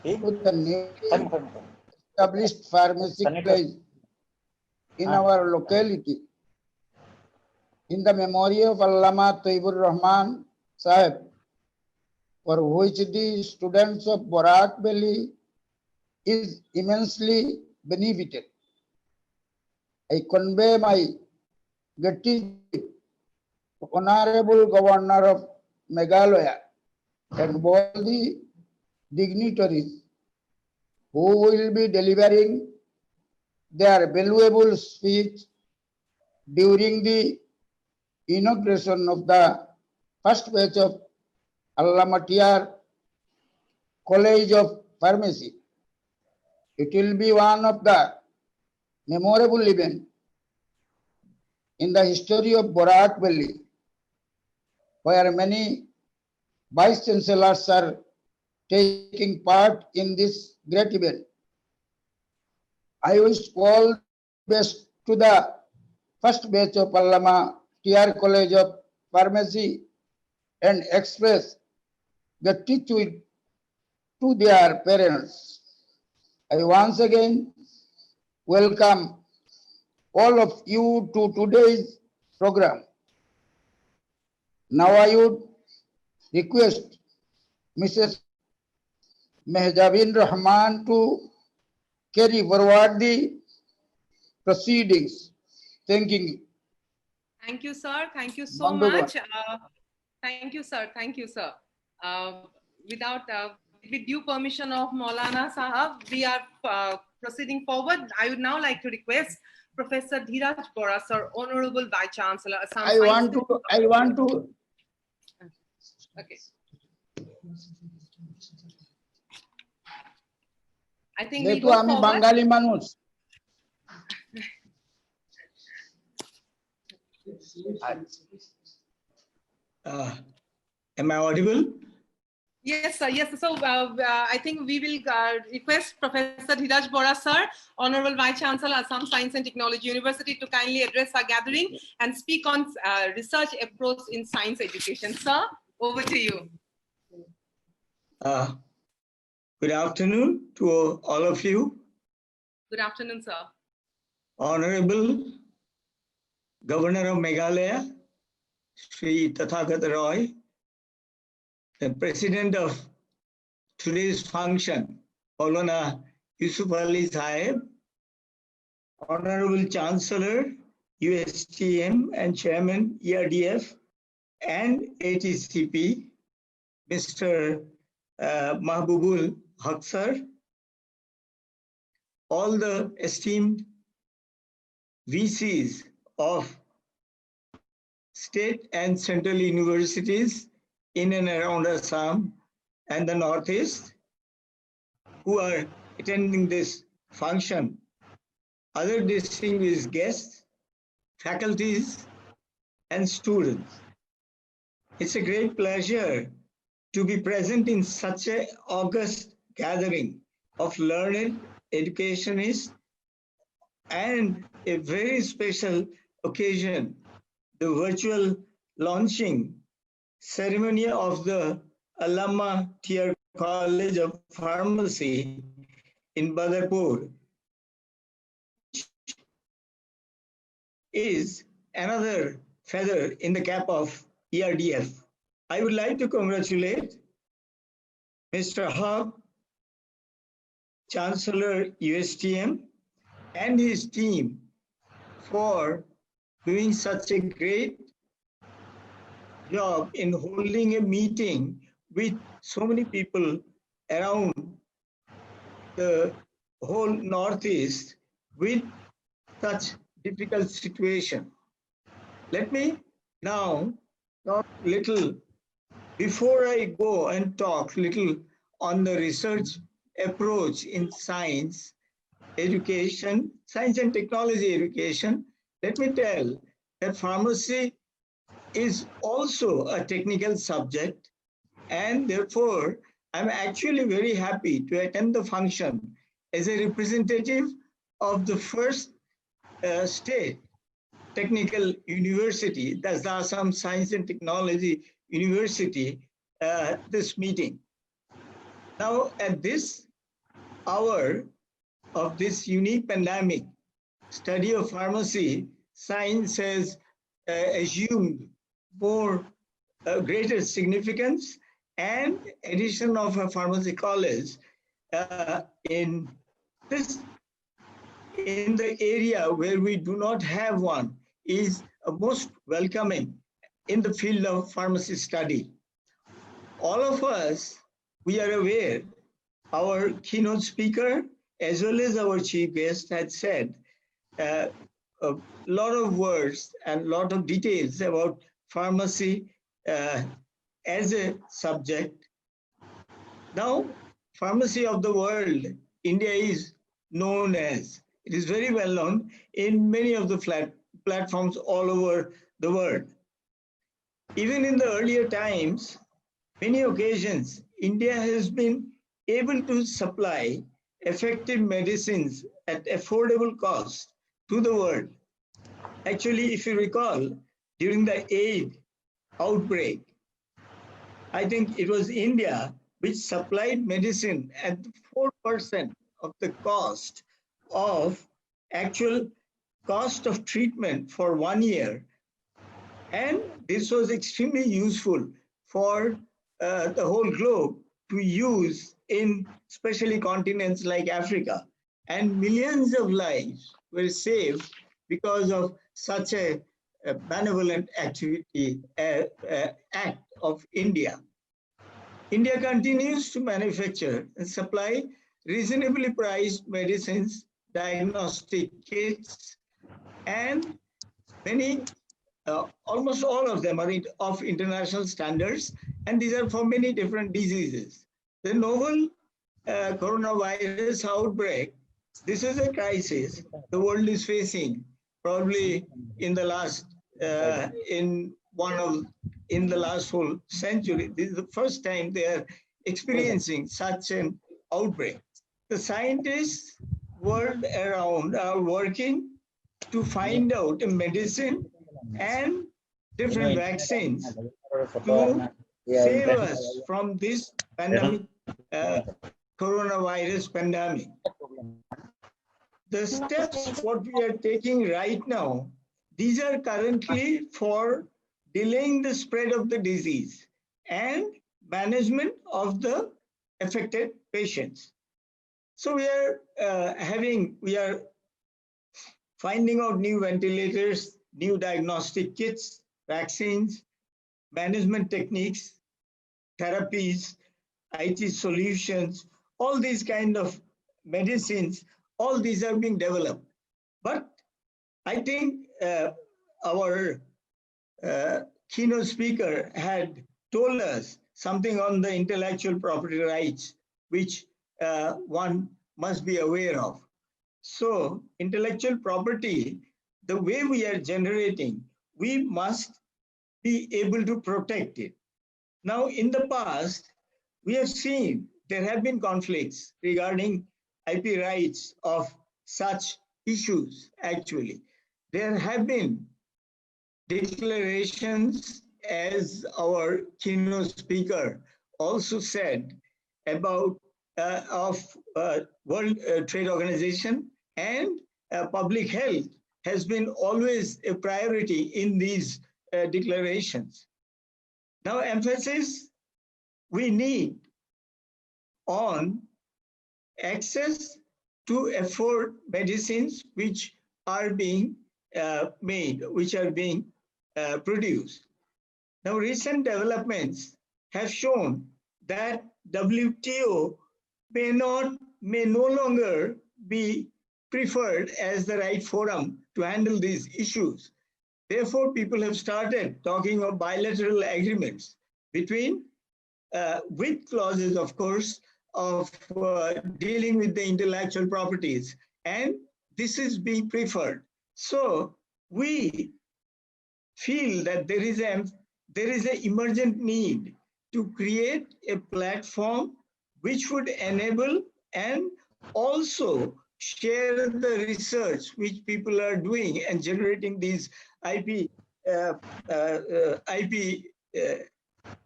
to the newly established pharmacy college in our locality, in the memory of Allama Taibur Rahman Sahib, for which the students of Barak Valley is immensely benefited. I convey my gratitude to Honorable Governor of Meghalaya and all the dignitaries who will be delivering their valuable speech during the inauguration of the first batch of Allama College of Pharmacy. It will be one of the memorable events in the history of Barak Valley, where many vice chancellors are taking part in this great event. I wish all best to the first batch of Allama College of Pharmacy and express gratitude to their parents. I once again welcome all of you to today's program. Now I would request Mrs. Mehjabin Rahman to carry forward the proceedings. Thank you. Thank you, sir. Thank you so Wonderful. much. Thank you, sir. Thank you, sir. With due permission of Maulana Sahab, we are proceeding forward. I would now like to request Professor Dhiraj Bora, sir, Honorable Vice Chancellor. Assam I want to. Okay. I think we দেখো go আমি forward. বাঙালি মানুষ Am I audible? Yes, sir. Yes. So I think we will request Professor Dhiraj Bora, sir, Honorable Vice Chancellor, Assam Science and Technology University, to kindly address our gathering and speak on research approach in science education. Sir, over to you. Good afternoon to all of you. Good afternoon, sir. Honorable Governor of Meghalaya, Sri Tathagata Roy, the President of today's function, Maulana Yusuf Ali Sahib, Honorable Chancellor, USTM and Chairman, ERDF and ATCP, Mr. Mahbubul Haq sir, all the esteemed VCs of state and central universities in and around Assam and the Northeast who are attending this function, other distinguished guests, faculties, and students. It's a great pleasure to be present in such an august gathering of learned educationists and a very special occasion, the virtual launching ceremony of the Allama College of Pharmacy in Badarpur is another feather in the cap of ERDF. I would like to congratulate Mr. Haq, Chancellor USTM, and his team for doing such a great job in holding a meeting with so many people around the whole Northeast with such difficult situation. Let me now talk little, before I go and talk little on the research approach in science education, science and technology education, let me tell that pharmacy is also a technical subject, and therefore I'm actually very happy to attend the function as a representative of the first state technical university, that's the Assam Science and Technology University, this meeting. Now at this hour of this unique pandemic, study of pharmacy, science has assumed more greater significance, and addition of a pharmacy college in the area where we do not have one is most welcoming in the field of pharmacy study. All of us, we are aware, our keynote speaker as well as our chief guest had said a lot of words and a lot of details about pharmacy as a subject. Now, pharmacy of the world, India is known as, it is very well known in many of the platforms all over the world. Even in the earlier times, many occasions, India has been able to supply effective medicines at affordable cost to the world. Actually, if you recall, during the AIDS outbreak, I think it was India which supplied medicine at 4% of the cost of actual cost of treatment for 1 year. And this was extremely useful for the whole globe to use in especially continents like Africa. And millions of lives were saved because of such a benevolent activity, act of India. India continues to manufacture and supply reasonably priced medicines, diagnostic kits, and many, almost all of them are of international standards, and these are for many different diseases. The novel coronavirus outbreak, this is a crisis the world is facing probably in the last, in the last whole century. This is the first time they are experiencing such an outbreak. The scientists world around are working to find out a medicine and different vaccines to save us from this pandemic, coronavirus pandemic. The steps what we are taking right now, these are currently for delaying the spread of the disease and management of the affected patients. So we are finding out new ventilators, new diagnostic kits, vaccines, management techniques, therapies, IT solutions, all these kind of medicines, all these are being developed. But I think our keynote speaker had told us something on the intellectual property rights, which one must be aware of. So intellectual property, the way we are generating, we must be able to protect it. Now, in the past, we have seen there have been conflicts regarding IP rights of such issues, actually. There have been declarations, as our keynote speaker also said, about of World Trade Organization, and public health has been always a priority in these declarations. Now, emphasis we need on access to afford medicines which are being made, which are being produced. Now, recent developments have shown that WTO may no longer be preferred as the right forum to handle these issues. Therefore, people have started talking of bilateral agreements between, with clauses, of course, of dealing with the intellectual properties, and this is being preferred. So we feel that there is an emergent need to create a platform which would enable and also share the research which people are doing and generating these IP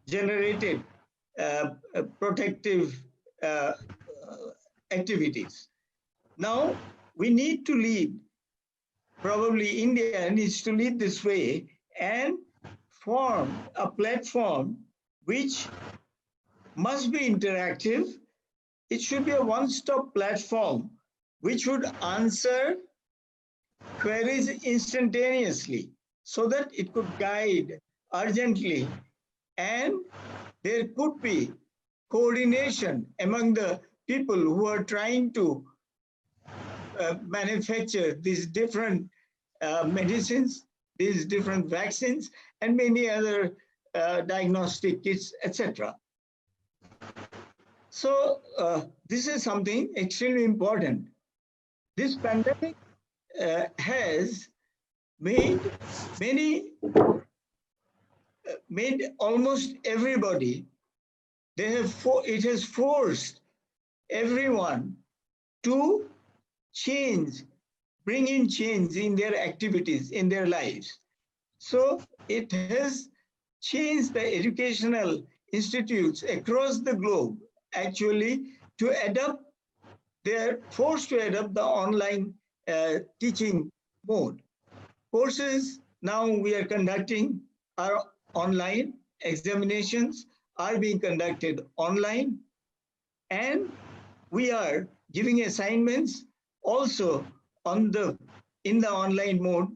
generated protective activities. Now we need to lead. Probably India needs to lead this way and form a platform which must be interactive. It should be a one-stop platform which would answer queries instantaneously so that it could guide urgently, and there could be coordination among the people who are trying to manufacture these different medicines, these different vaccines, and many other diagnostic kits, etc. So this is something extremely important. This pandemic has made almost everybody, it has forced everyone to bring in change in their activities, in their lives. So it has changed the educational institutes across the globe actually to adapt. They're forced to adapt the online teaching mode. Courses now we are conducting are online, examinations are being conducted online, and we are giving assignments also in the online mode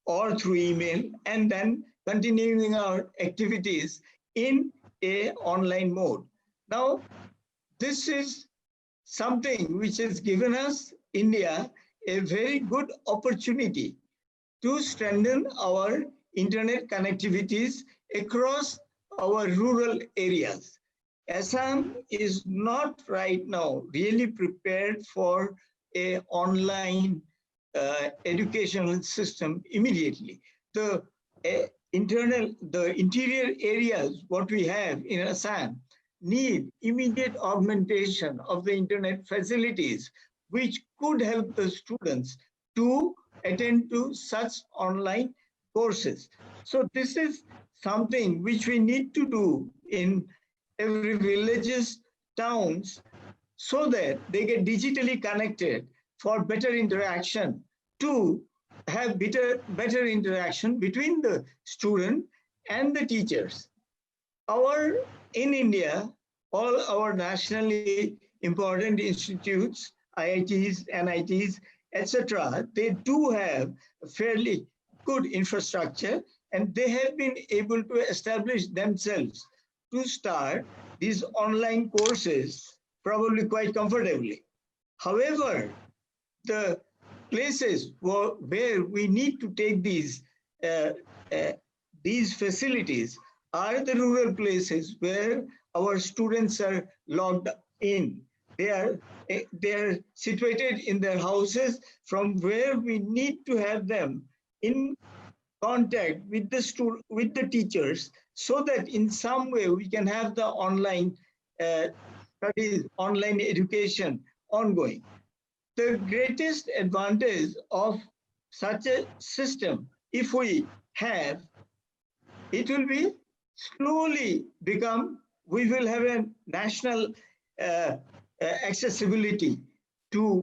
or through email, and then continuing our activities in a online mode. Now, this is something which has given us, India, a very good opportunity to strengthen our internet connectivities across our rural areas. Assam is not right now really prepared for an online educational system immediately. The interior areas, what we have in Assam, need immediate augmentation of the internet facilities, which could help the students to attend to such online courses. So this is something which we need to do in every villages, towns, so that they get digitally connected for better interaction, to have better interaction between the student and the teachers. In India, all our nationally important institutes, IITs, NITs, etc., they do have a fairly good infrastructure, and they have been able to establish themselves to start these online courses probably quite comfortably. However, the places where we need to take these facilities are the rural places where our students are locked in. They are situated in their houses, from where we need to have them in contact with the teachers, so that in some way we can have the online studies, online education ongoing. The greatest advantage of such a system, if we have, it will be slowly become, we will have a national accessibility to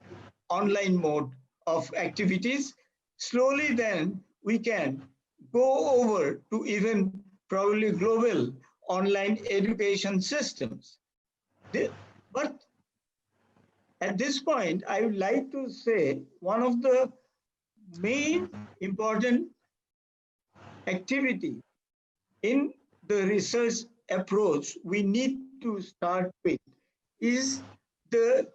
online mode of activities. Slowly then we can go over to even probably global online education systems. But at this point, I would like to say one of the main important activity in the research approach we need to start with is the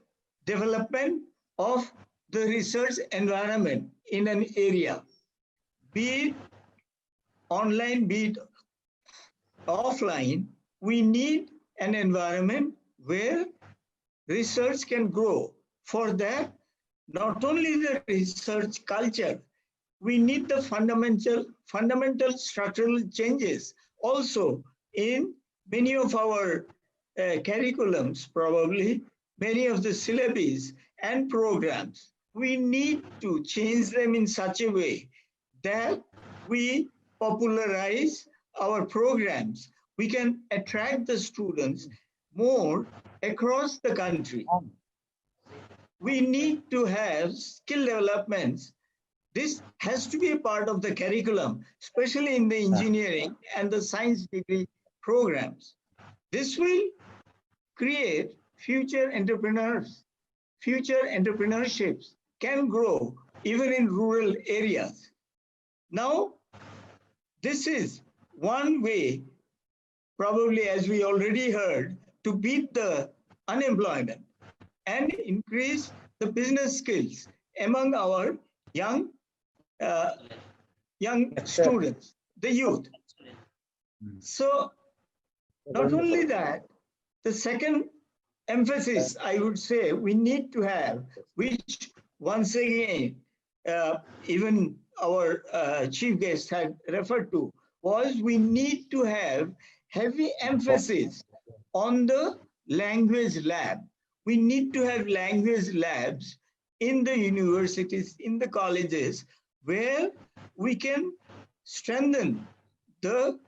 development of the research environment in an area, be it online, be it offline. We need an environment where research can grow. For that, not only the research culture, we need the fundamental structural changes also in many of our curriculums, probably many of the syllabi and programs. We need to change them in such a way that we popularize our programs. We can attract the students more across the country. We need to have skill developments. This has to be a part of the curriculum, especially in the engineering and the science degree programs. This will create future entrepreneurs. Future entrepreneurships can grow even in rural areas. Now, this is one way, probably as we already heard, to beat the unemployment and increase the business skills among our young students, the youth. So not only that, the second emphasis I would say we need to have, which once again even our chief guest had referred to, was we need to have heavy emphasis on the language lab. We need to have language labs in the universities, in the colleges, where we can strengthen the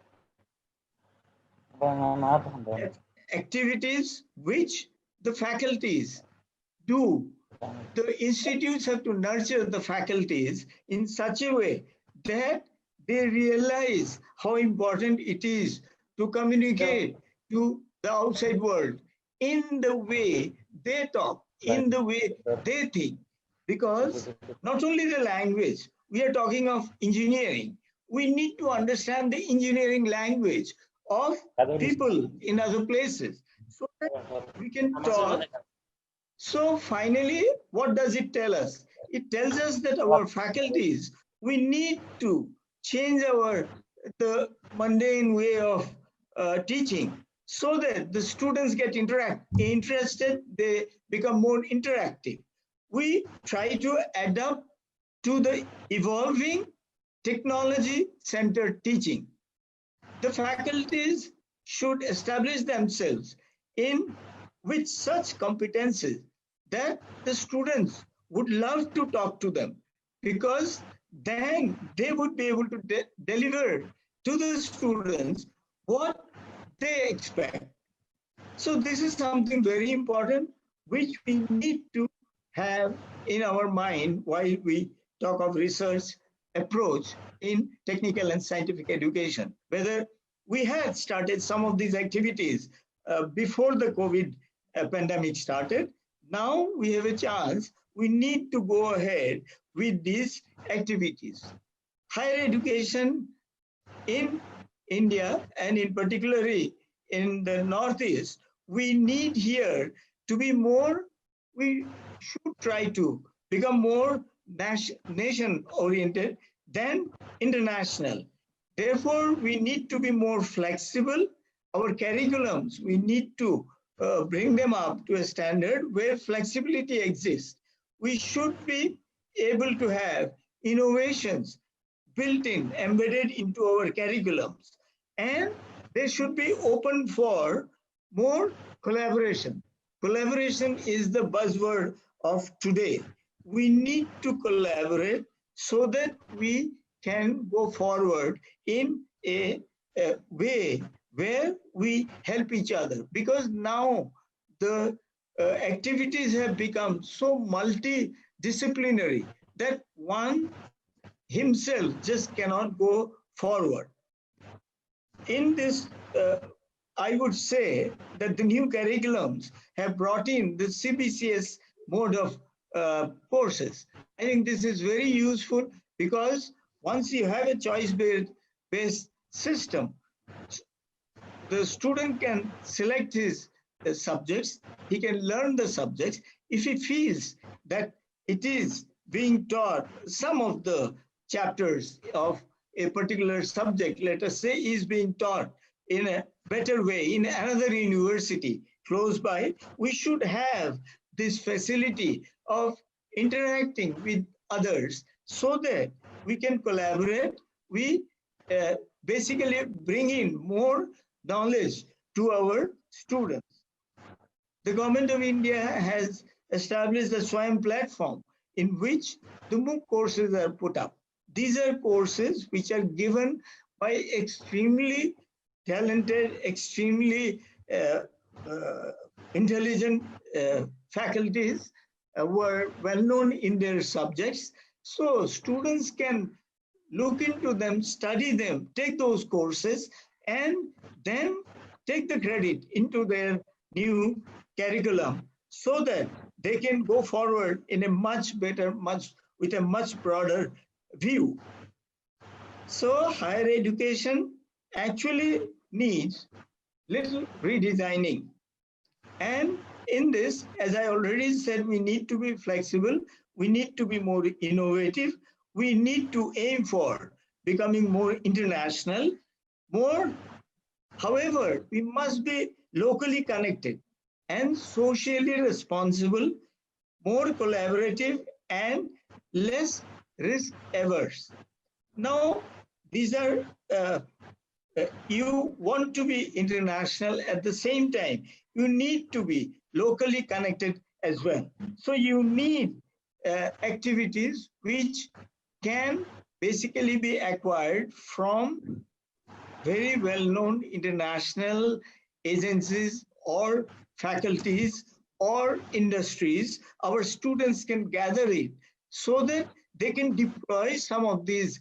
activities which the faculties do. The institutes have to nurture the faculties in such a way that they realize how important it is to communicate to the outside world in the way they talk, in the way they think. Because not only the language, we are talking of engineering. We need to understand the engineering language of people in other places so that we can talk. So finally, what does it tell us? It tells us that our faculties, we need to change the mundane way of teaching so that the students get interested, they become more interactive. We try to adapt to the evolving technology-centered teaching. The faculties should establish themselves with such competences that the students would love to talk to them, because then they would be able to deliver to the students what they expect. So this is something very important which we need to have in our mind while we talk of research approach in technical and scientific education. Whether we had started some of these activities before the COVID pandemic started, now we have a chance. We need to go ahead with these activities. Higher education in India, and in particularly in the Northeast, we need here to be more, we should try to become more nation-oriented than international. Therefore, we need to be more flexible. Our curriculums, we need to bring them up to a standard where flexibility exists. We should be able to have innovations built in, embedded into our curriculums. And they should be open for more collaboration. Collaboration is the buzzword of today. We need to collaborate so that we can go forward in a way where we help each other. Because now the activities have become so multidisciplinary that one himself just cannot go forward. In this, I would say that the new curriculums have brought in the CBCS mode of courses. I think this is very useful because once you have a choice-based system, the student can select his subjects, he can learn the subjects. If he feels that it is being taught, some of the chapters of a particular subject, let us say, is being taught in a better way in another university close by, we should have this facility of interacting with others so that we can collaborate. We basically bring in more knowledge to our students. The government of India has established a SWAYAM platform in which the MOOC courses are put up. These are courses which are given by extremely talented, extremely intelligent faculties who are well known in their subjects. So students can look into them, study them, take those courses, and then take the credit into their new curriculum so that they can go forward in a much better, with a much broader view. So higher education actually needs little redesigning. And in this, as I already said, we need to be flexible, we need to be more innovative, we need to aim for becoming more international, however, we must be locally connected and socially responsible, more collaborative, and less risk averse. Now, these are, you want to be international, at the same time, you need to be locally connected as well. So you need activities which can basically be acquired from very well-known international agencies or faculties or industries. Our students can gather it so that they can deploy some of these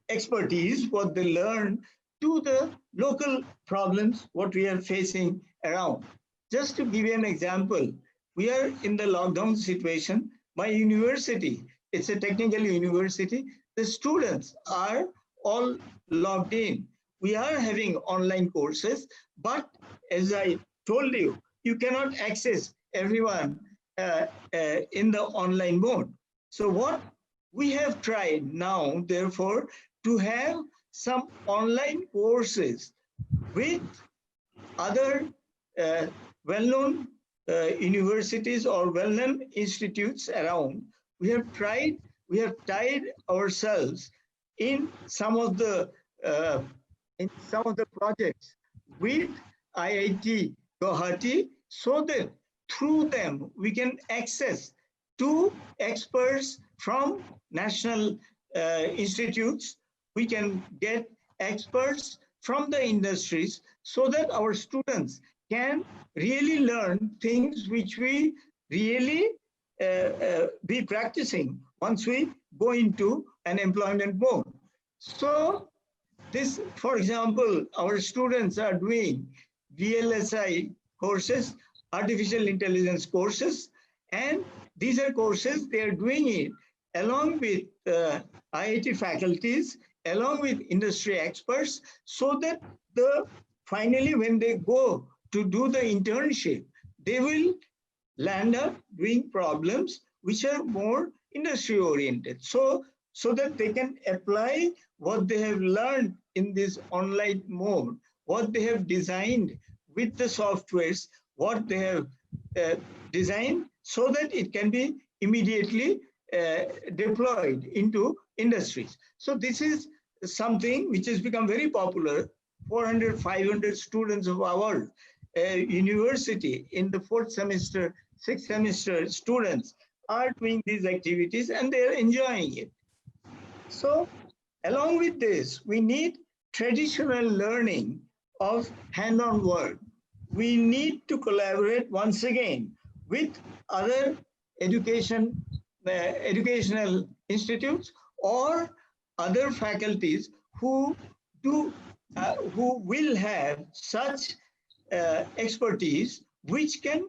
expertise, what they learn, to the local problems, what we are facing around. Just to give you an example, we are in the lockdown situation. My university, it's a technical university, the students are all logged in. We are having online courses, but as I told you, you cannot access everyone in the online mode. So what we have tried now, therefore, to have some online courses with other well-known universities or well-known institutes around. We have tied ourselves in some of the projects with IIT Guwahati, so that through them we can access to experts from national institutes. We can get experts from the industries so that our students can really learn things which we really be practicing once we go into an employment mode. So this, for example, our students are doing VLSI courses, artificial intelligence courses, and these are courses, they are doing it along with IIT faculties, along with industry experts, so that finally when they go to do the internship, they will land up doing problems which are more industry oriented, so that they can apply what they have learned in this online mode, what they have designed with the softwares, what they have designed, so that it can be immediately deployed into industries. So this is something which has become very popular. 400, 500 students of our university in the 4th semester, 6th semester students are doing these activities and they are enjoying it. So along with this, we need traditional learning of hand-on work. We need to collaborate once again with other educational institutes or other faculties who will have such expertise which can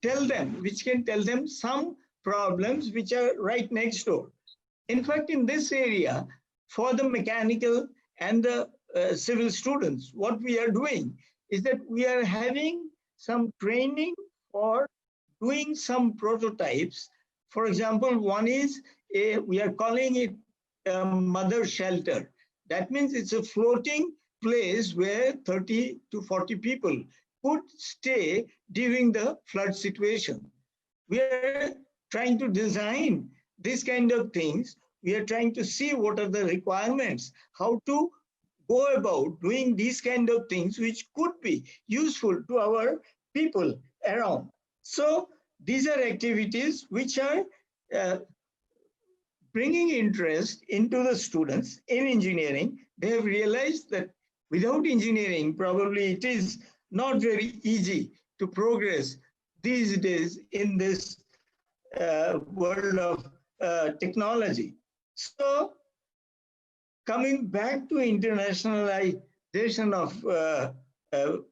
tell them some problems which are right next door. In fact, in this area, for the mechanical and the civil students, what we are doing is that we are having some training for doing some prototypes. For example, one is we are calling it a mother shelter. That means it's a floating place where 30 to 40 people could stay during the flood situation. We are trying to design this kind of things. We are trying to see what are the requirements, how to go about doing these kind of things which could be useful to our people around. So these are activities which are bringing interest into the students in engineering. They have realized that without engineering, probably it is not very easy to progress these days in this world of technology. So coming back to internationalization of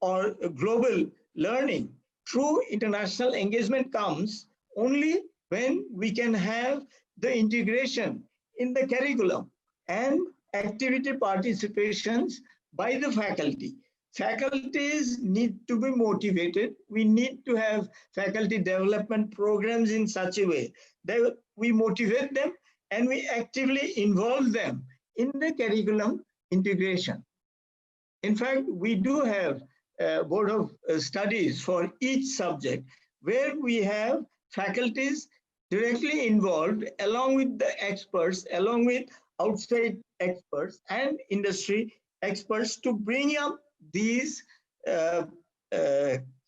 or global learning, true international engagement comes only when we can have the integration in the curriculum and activity participations by the faculty. Faculties need to be motivated. We need to have faculty development programs in such a way that we motivate them and we actively involve them in the curriculum integration. In fact, we do have a board of studies for each subject where we have faculties directly involved along with the experts, along with outside experts and industry experts to bring up these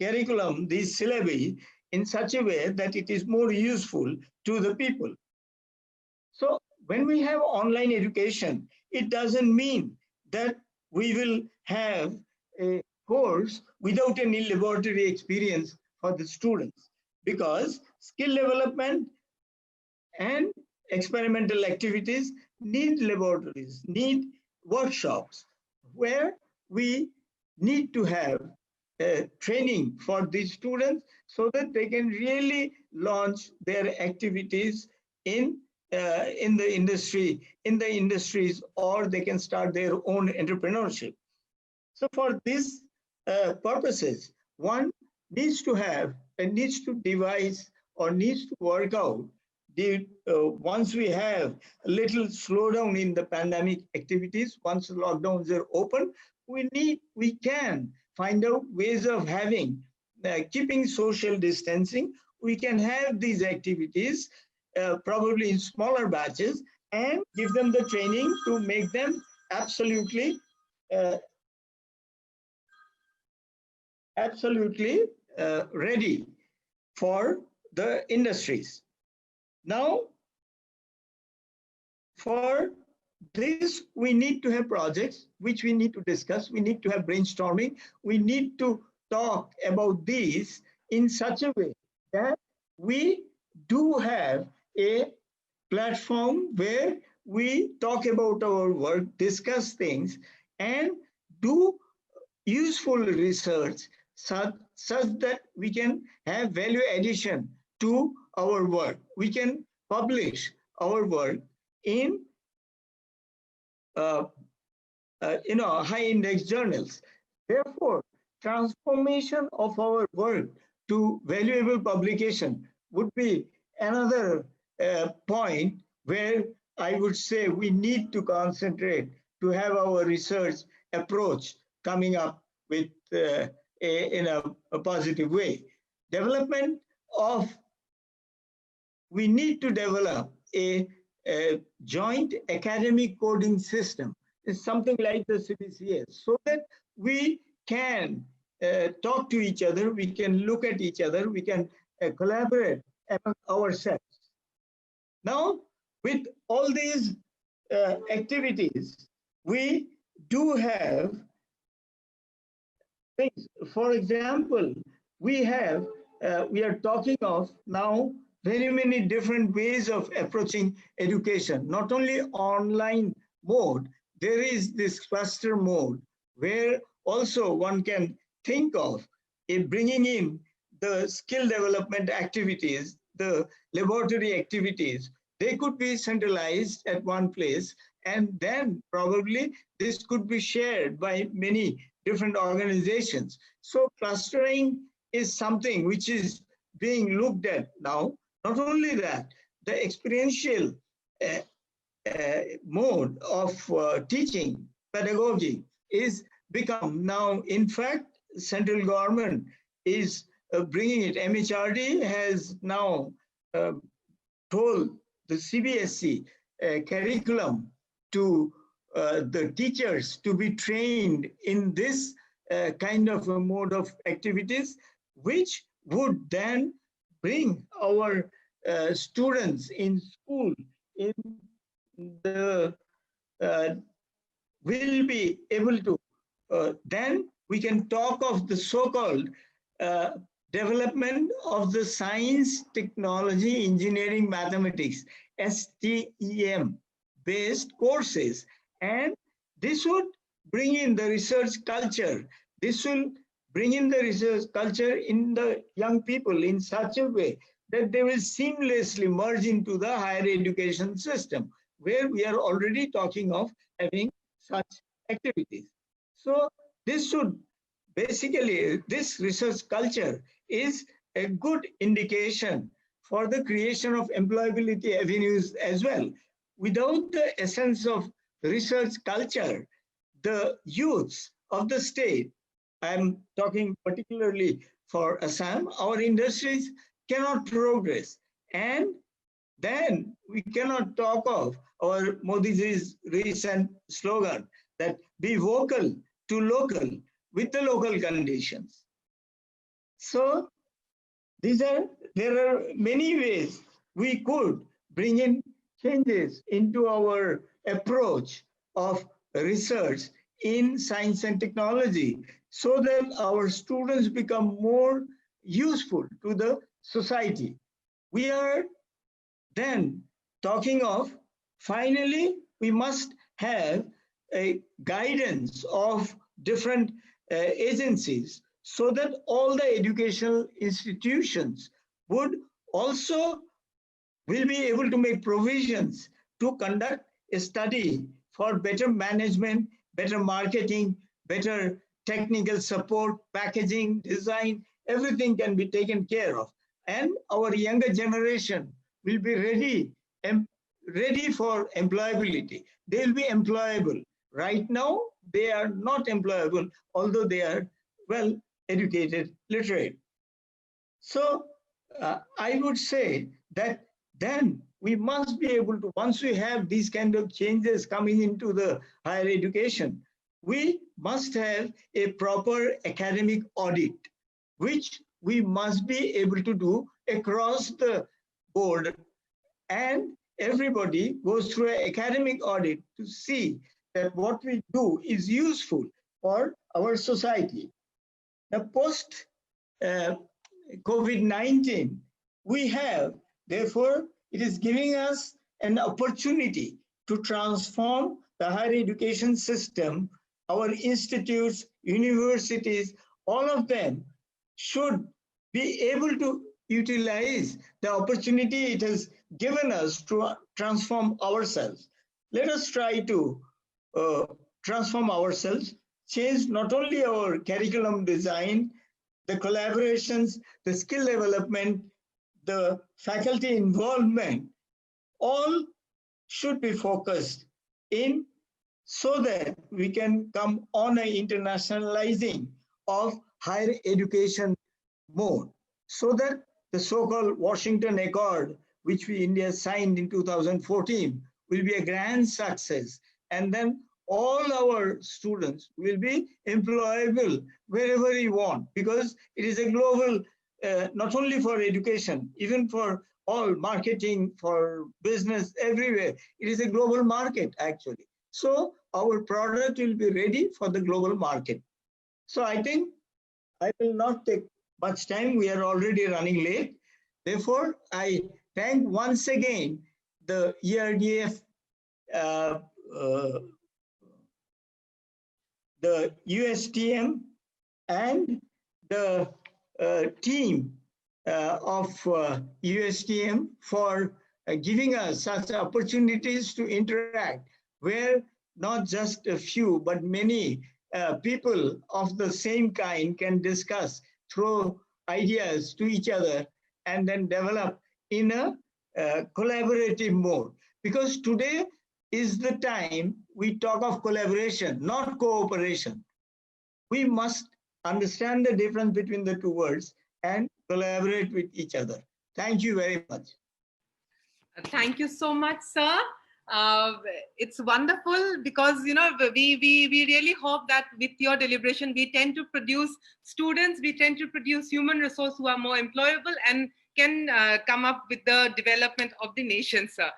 curriculum, these syllabi in such a way that it is more useful to the people. So when we have online education, it doesn't mean that we will have a course without any laboratory experience for the students, because skill development and experimental activities need laboratories, need workshops where we need to have training for these students so that they can really launch their activities in the industries, or they can start their own entrepreneurship. So for these purposes, one needs to devise or needs to work out once we have a little slowdown in the pandemic activities, once the lockdowns are open, we can find out ways of having, keeping social distancing. We can have these activities probably in smaller batches and give them the training to make them absolutely ready for the industries. Now, for this, we need to have projects which we need to discuss. We need to have brainstorming. We need to talk about these in such a way that we do have a platform where we talk about our work, discuss things, and do useful research such that we can have value addition to our work. We can publish our work in high index journals. Therefore, transformation of our work to valuable publication would be another point where I would say we need to concentrate to have our research approach coming up with in a positive way. We need to develop a joint academic coding system. It's something like the CBCS, so that we can talk to each other, we can look at each other, we can collaborate among ourselves. Now, with all these activities, we do have things. For example, we are talking of now very many different ways of approaching education, not only online mode. There is this cluster mode where also one can think of bringing in the skill development activities, the laboratory activities they could be centralized at one place, and then probably this could be shared by many different organizations. So clustering is something which is being looked at now. Not only that, the experiential mode of teaching, pedagogy, is become now, in fact, central government is bringing it. MHRD has now told the CBSE curriculum to the teachers to be trained in this kind of a mode of activities, which would then bring our students in school in the will be able to then we can talk of the so-called development of the science, technology, engineering, mathematics, STEM based courses. And this would bring in the research culture. This will bring in the research culture in the young people in such a way that they will seamlessly merge into the higher education system, where we are already talking of having such activities. So this should basically, this research culture is a good indication for the creation of employability avenues as well. Without the essence of research culture, the youths of the state, I'm talking particularly for Assam, our industries cannot progress. And then we cannot talk of our Modi's recent slogan that be vocal to local with the local conditions. So there are many ways we could bring in changes into our approach of research in science and technology so that our students become more useful to the society. We are then talking of, finally, we must have a guidance of different agencies so that all the educational institutions would also will be able to make provisions to conduct a study for better management, better marketing, better technical support, packaging, design, everything can be taken care of. And our younger generation will be ready for employability. They will be employable. Right now, they are not employable, although they are well educated, literate. So I would say that then we must be able to, once we have these kind of changes coming into the higher education, we must have a proper academic audit, which we must be able to do across the board. And everybody goes through an academic audit to see that what we do is useful for our society. Now, post COVID-19, we have, therefore, it is giving us an opportunity to transform the higher education system. Our institutes, universities, all of them should be able to utilize the opportunity it has given us to transform ourselves. Let us try to transform ourselves, change not only our curriculum design, the collaborations, the skill development, the faculty involvement, all should be focused in so that we can come on an internationalizing of higher education mode, so that the so-called Washington Accord, which India signed in 2014, will be a grand success. And then all our students will be employable wherever we want, because it is a global, not only for education, even for all marketing, for business, everywhere. It is a global market, actually. So our product will be ready for the global market. So I think I will not take much time. We are already running late. Therefore, I thank once again the ERDF, the USTM, and the team of USTM for giving us such opportunities to interact, where not just a few, but many people of the same kind can discuss, throw ideas to each other, and then develop in a collaborative mode. Because today is the time we talk of collaboration, not cooperation. We must understand the difference between the two words and collaborate with each other. Thank you very much. Thank you so much, sir. It's wonderful because, you know, we really hope that with your deliberation, we tend to produce students, we tend to produce human resource who are more employable and can come up with the development of the nation, sir.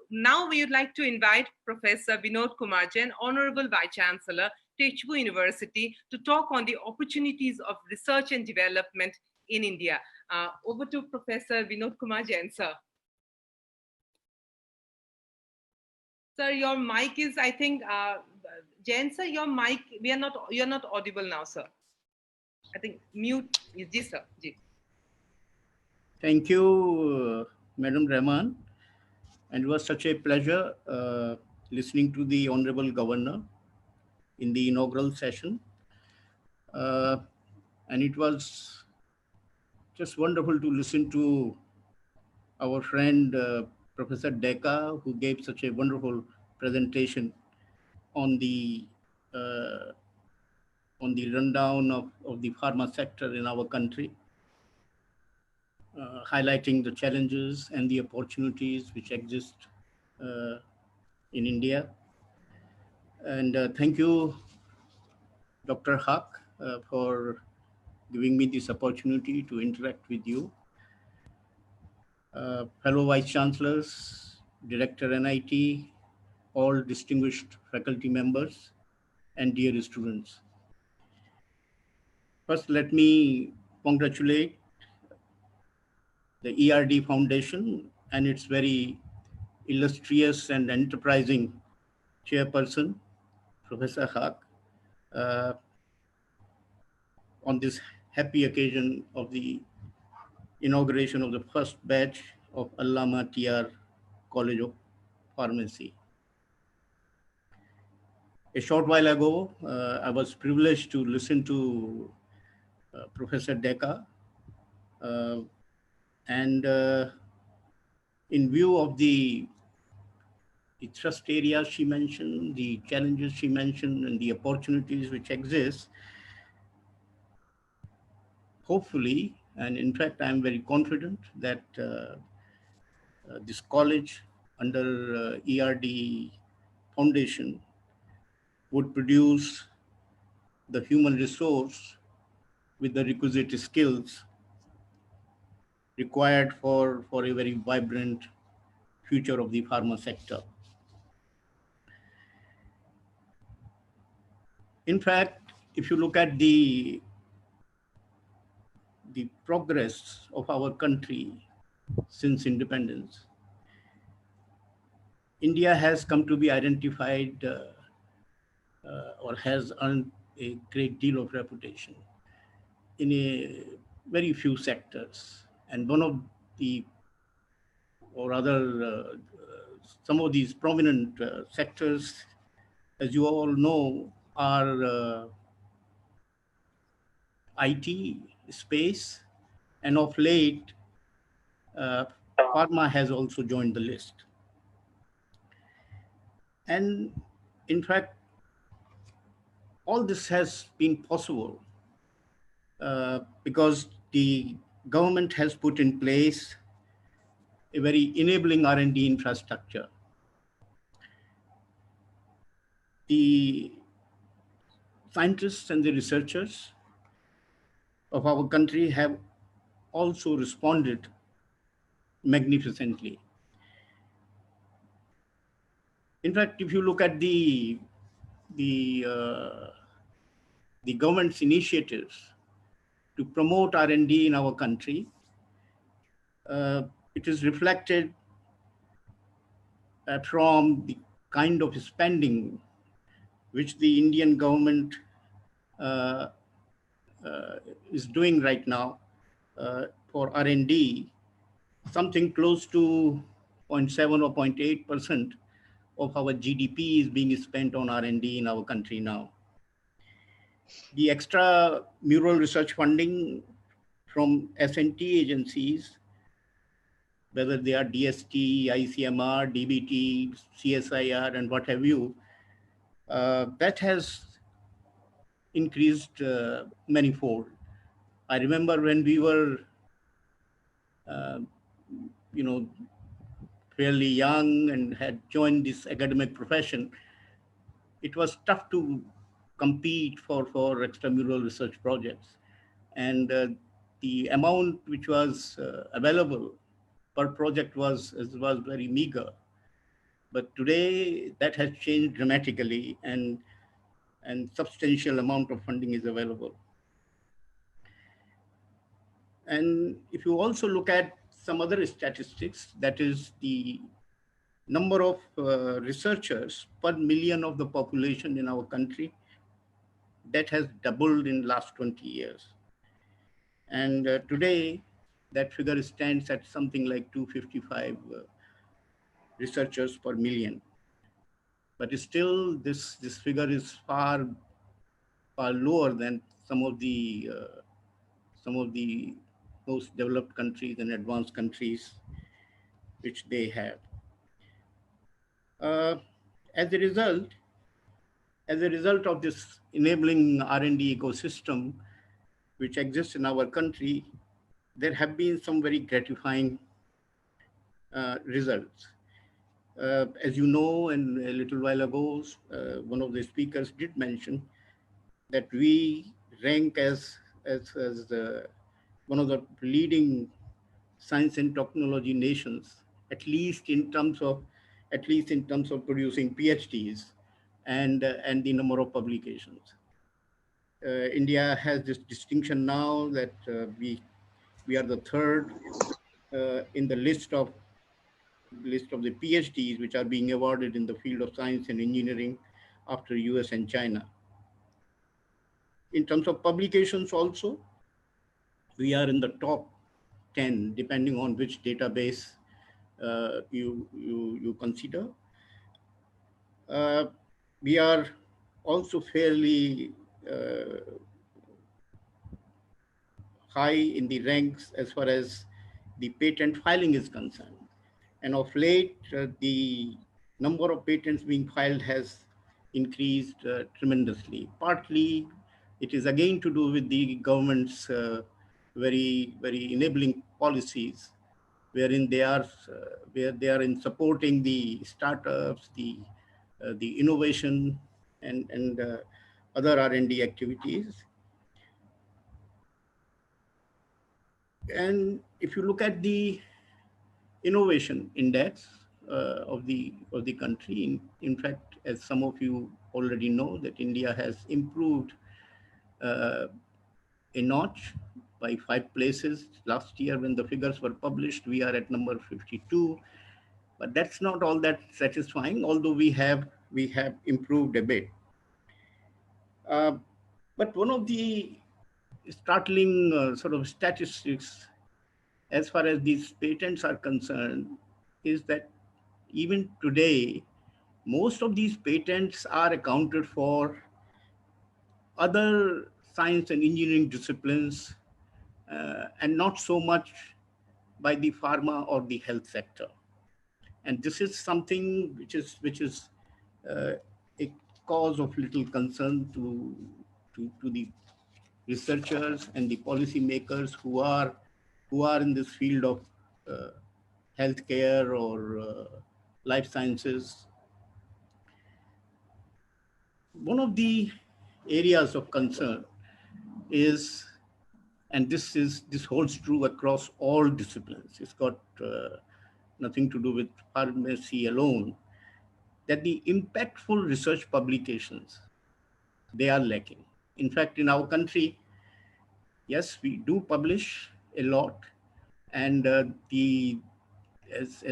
Now we would like to invite Professor Vinod Kumar Jain, Honorable Vice Chancellor, Techbu University, to talk on the opportunities of research and development in India. Over to Professor Vinod Kumar Jain, sir. Sir, your mic is, I think, Jain, sir, your mic, you're not audible now, sir. I think mute. Yes, sir. Ji. Thank you, Madam Rahman. And it was such a pleasure listening to the Honorable Governor in the inaugural session. And it was just wonderful to listen to our friend, Professor Deka, who gave such a wonderful presentation on the rundown of the pharma sector in our country, highlighting the challenges and the opportunities which exist in India. And thank you, Dr. Haq, for giving me this opportunity to interact with you. Fellow Vice Chancellors, Director NIT, all distinguished faculty members, and dear students. First, let me congratulate the ERD Foundation and its very illustrious and enterprising chairperson, Professor Haq, on this happy occasion of the inauguration of the first batch of Allama TR College of Pharmacy. A short while ago, I was privileged to listen to Professor Deka, and in view of the thrust areas she mentioned, the challenges she mentioned, and the opportunities which exist, hopefully, and in fact, I'm very confident that this college under ERD Foundation would produce the human resource with the requisite skills required for a very vibrant future of the pharma sector. In fact, if you look at the progress of our country since independence, India has come to be identified or has earned a great deal of reputation in a very few sectors. And one of the, or rather, some of these prominent sectors, as you all know, are IT, space, and of late, pharma has also joined the list. And in fact, all this has been possible because the government has put in place a very enabling R&D infrastructure. The scientists and the researchers of our country have also responded magnificently. In fact, if you look at the government's initiatives to promote R&D in our country, it is reflected from the kind of spending which the Indian government is doing right now for R&D, something close to 0.7 or 0.8% of our GDP is being spent on R&D in our country now. The extra mural research funding from S&T agencies, whether they are DST, ICMR, DBT, CSIR, and what have you, that has increased manifold. I remember when we were, fairly young and had joined this academic profession, it was tough to compete for extramural research projects. And the amount which was available per project was very meager. But today that has changed dramatically, and substantial amount of funding is available. And if you also look at some other statistics, that is the number of researchers per million of the population in our country, that has doubled in the last 20 years. And today, that figure stands at something like 255 researchers per million. But still, this figure is far lower than some of the most developed countries and advanced countries which they have. As a result of this enabling R&D ecosystem which exists in our country, there have been some very gratifying results. As you know, and a little while ago, one of the speakers did mention that we rank as one of the leading science and technology nations, at least in terms of producing PhDs and the number of publications. India has this distinction now that we are the third in the list of the PhDs which are being awarded in the field of science and engineering after US and China. In terms of publications also, we are in the top 10, depending on which database you consider. We are also fairly high in the ranks as far as the patent filing is concerned. And of late, the number of patents being filed has increased tremendously. Partly, it is again to do with the government's very enabling policies, wherein they are in supporting the startups, the innovation, and other R&D activities. And if you look at the innovation index of the country, in fact, as some of you already know, that India has improved a notch by 5 places. Last year, when the figures were published, we are at number 52. But that's not all that satisfying, although we have improved a bit. But one of the startling sort of statistics as far as these patents are concerned is that even today, most of these patents are accounted for other science and engineering disciplines and not so much by the pharma or the health sector. And this is something which is a cause of little concern to the researchers and the policymakers who are in this field of healthcare or life sciences. One of the areas of concern is, and this holds true across all disciplines, it's got nothing to do with pharmacy alone, that the impactful research publications, they are lacking. In fact, in our country, yes, we do publish a lot, and as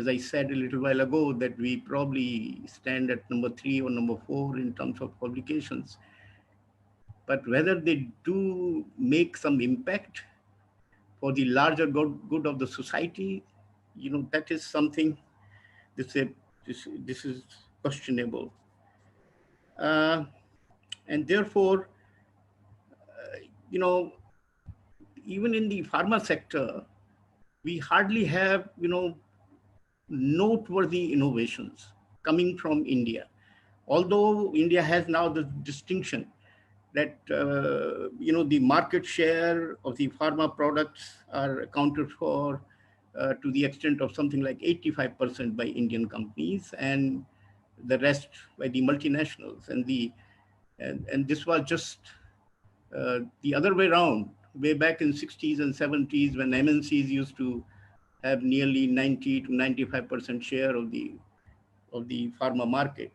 I said a little while ago, that we probably stand at number 3 or number 4 in terms of publications. But whether they do make some impact for the larger good of the society, that is something this is questionable. And therefore, you know, even in the pharma sector, we hardly have, you know, noteworthy innovations coming from India. Although India has now the distinction that, you know, the market share of the pharma products are accounted for to the extent of something like 85% by Indian companies and the rest by the multinationals. And this was just the other way around, way back in 60s and 70s when MNCs used to have nearly 90 to 95% share of the pharma market,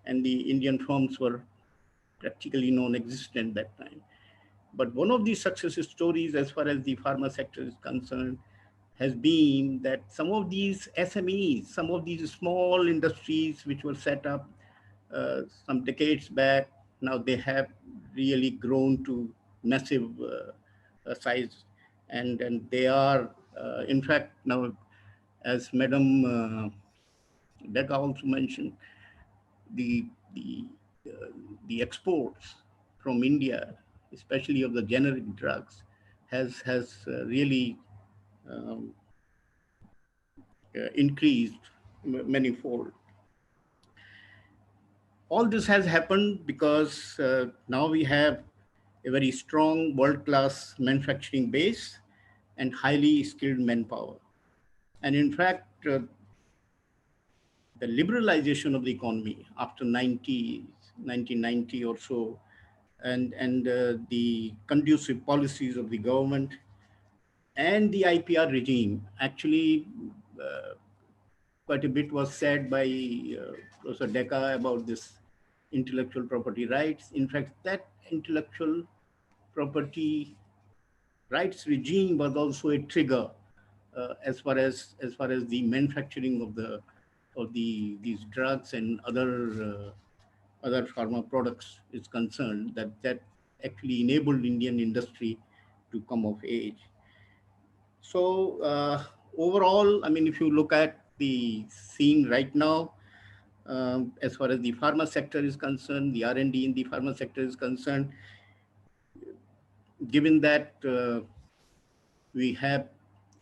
and the Indian firms were practically non-existent that time. But one of the success stories as far as the pharma sector is concerned has been that some of these SMEs, some of these small industries which were set up some decades back, now they have really grown to massive size, and they are, in fact, now, as Madam Becca also mentioned, the the the exports from India, especially of the generic drugs, has really um, increased manifold. All this has happened because now we have a very strong world-class manufacturing base and highly skilled manpower. And in fact, the liberalization of the economy after 1990 or so, and the conducive policies of the government and the IPR regime, actually quite a bit was said by Professor Decca about this intellectual property rights. In fact, that intellectual property rights regime was also a trigger as far as the manufacturing of these drugs and other pharma products is concerned, that actually enabled Indian industry to come of age. So overall, I mean, if you look at the scene right now, as far as the pharma sector is concerned, the R&D in the pharma sector is concerned, given that we have,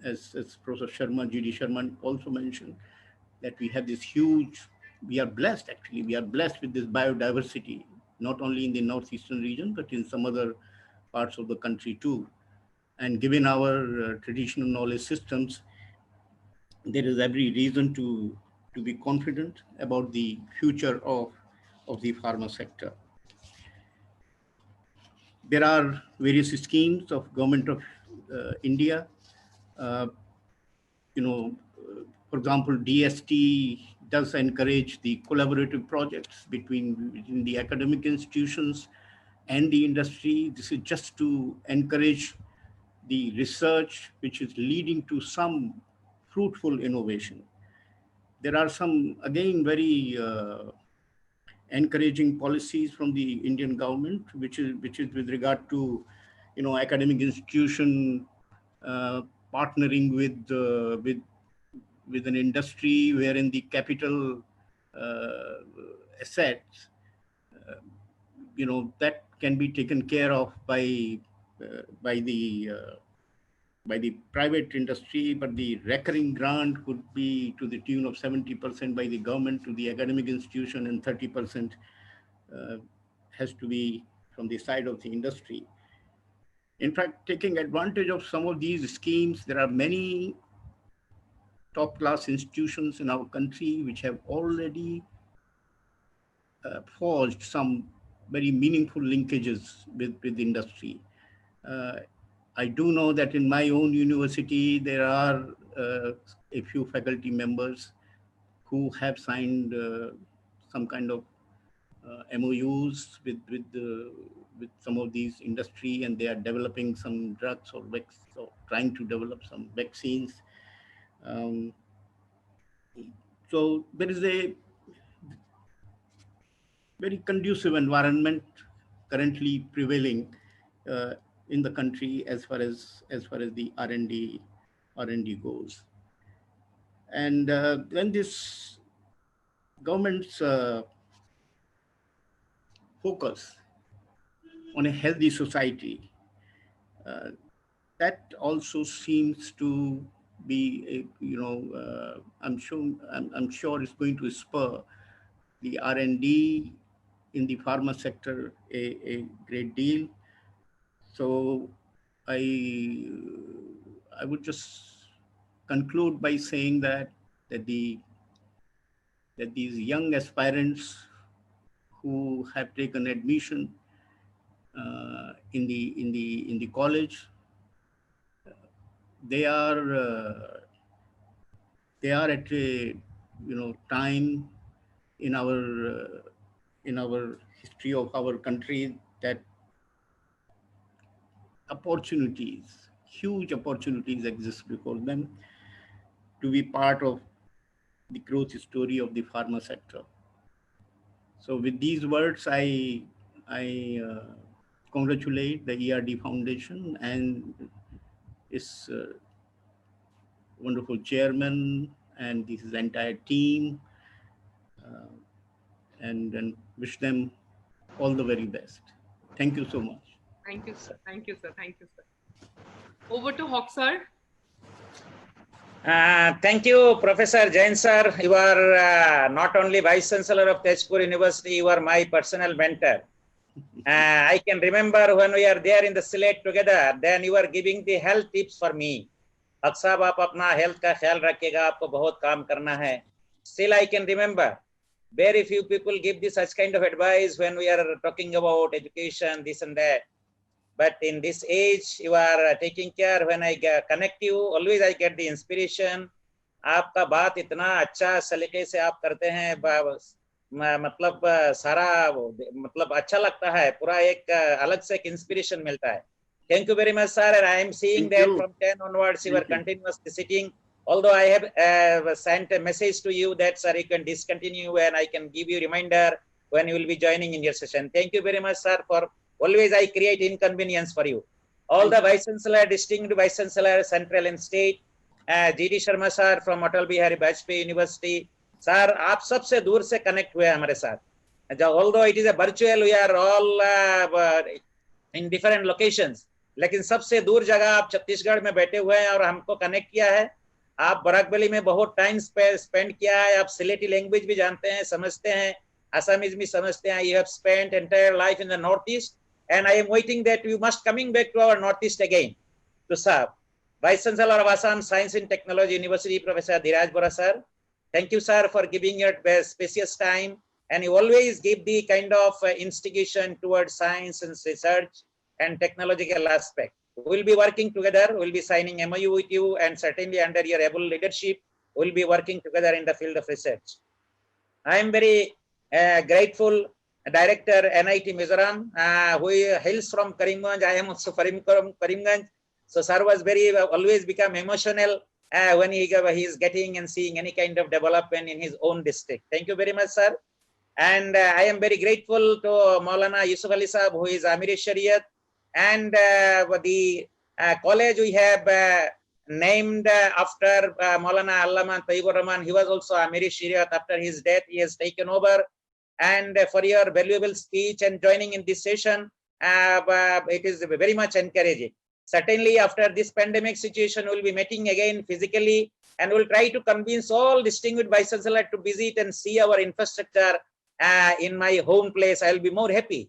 as Professor Sharma, G.D. Sharma also mentioned, that we have this huge, we are blessed actually, we are blessed with this biodiversity, not only in the northeastern region, but in some other parts of the country too. And given our traditional knowledge systems, there is every reason to be confident about the future of the pharma sector. There are various schemes of Government of India. You know, for example, DST does encourage the collaborative projects between the academic institutions and the industry. This is just to encourage the research which is leading to some fruitful innovation. There are some, again, very encouraging policies from the Indian government, which is with regard to, you know, academic institution partnering with an industry wherein the capital assets, you know, that can be taken care of by the private industry, but the recurring grant could be to the tune of 70% by the government to the academic institution, and 30% has to be from the side of the industry. In fact, taking advantage of some of these schemes, there are many top-class institutions in our country which have already forged some very meaningful linkages with industry. I do know that in my own university, there are a few faculty members who have signed some kind of MOUs with some of these industry, and they are developing some drugs or trying to develop some vaccines. So there is a very conducive environment currently prevailing in the country as far as the R&D goes. And then this government's focus on a healthy society, that also seems to be, I'm sure it's going to spur the R&D in the pharma sector a great deal. So I would just conclude by saying that these young aspirants who have taken admission in the college, they are at a time in our history of our country that huge opportunities exist before them to be part of the growth story of the pharma sector. So with these words, I congratulate the ERD Foundation and its wonderful chairman and this entire team, and wish them all the very best. Thank you so much. Thank you, sir. Thank you, sir. Thank you, sir. Over to Hawk, sir. Thank you, Professor Jain sir. You are not only Vice Chancellor of Tezpur University, you are my personal mentor. I can remember when we are there in the Sylhet together, then you are giving the health tips for me. Aksab, aap apna health ka khayal rakhega, aapko bahut kaam karna hai. Still, I can remember, very few people give this such kind of advice when we are talking about education, this and that. But in this age, you are taking care. When I connect you, always I get the inspiration. आपका बात इतना अच्छा सलीके से आप करते हैं, मतलब सारा मतलब अच्छा लगता है, पूरा एक अलग से एक इंस्पिरेशन मिलता है. Thank you very much, sir. And I am seeing that from 10 onwards, you are continuously sitting. Although I have sent a message to you that, sir, you can discontinue and I can give you a reminder when you will be joining in your session. Thank you very much, sir, for always I create inconvenience for you. All the Vice Chancellor, distinguished Vice Chancellor, Central and State, GD Sharma sir from Atal Bihari Vajpayee University. Sir, आप सबसे दूर से connect हुए हमारे साथ. Although it is a virtual, we are all in different locations. लेकिन सबसे दूर जगह आप छत्तीसगढ़ में बैठे हुए हैं और हमको कनेक्ट किया है. आप बराकबली में बहुत टाइम स्पेंड किया है. आप सिलेटी लैंग्वेज भी जानते हैं, समझते हैं, Assamese भी समझते हैं. You have spent entire life in the Northeast, and I am waiting that you must coming back to our Northeast again to serve. Vice Chancellor of Assam Science and Technology University, Professor Dhiraj Bora sir. Thank you, sir, for giving your spacious time, and you always give the kind of instigation towards science and research and technological aspect. We will be working together. We will be signing MOU with you, and certainly under your able leadership, we will be working together in the field of research. I am very grateful Director NIT Mizoram, who hails from Karimganj. I am also from Karimganj. So sir was always become emotional when he is getting and seeing any kind of development in his own district. Thank you very much, sir. And I am very grateful to Maulana Yusuf Ali Sahab, who is Amir Shariat, and the college we have named after Maulana Allama Tayyibur Rahman. He was also Amir Shariat. After his death, he has taken over. And for your valuable speech and joining in this session, it is very much encouraging. Certainly, after this pandemic situation, we'll be meeting again physically, and we'll try to convince all distinguished Vice Chancellor to visit and see our infrastructure in my home place. I'll be more happy.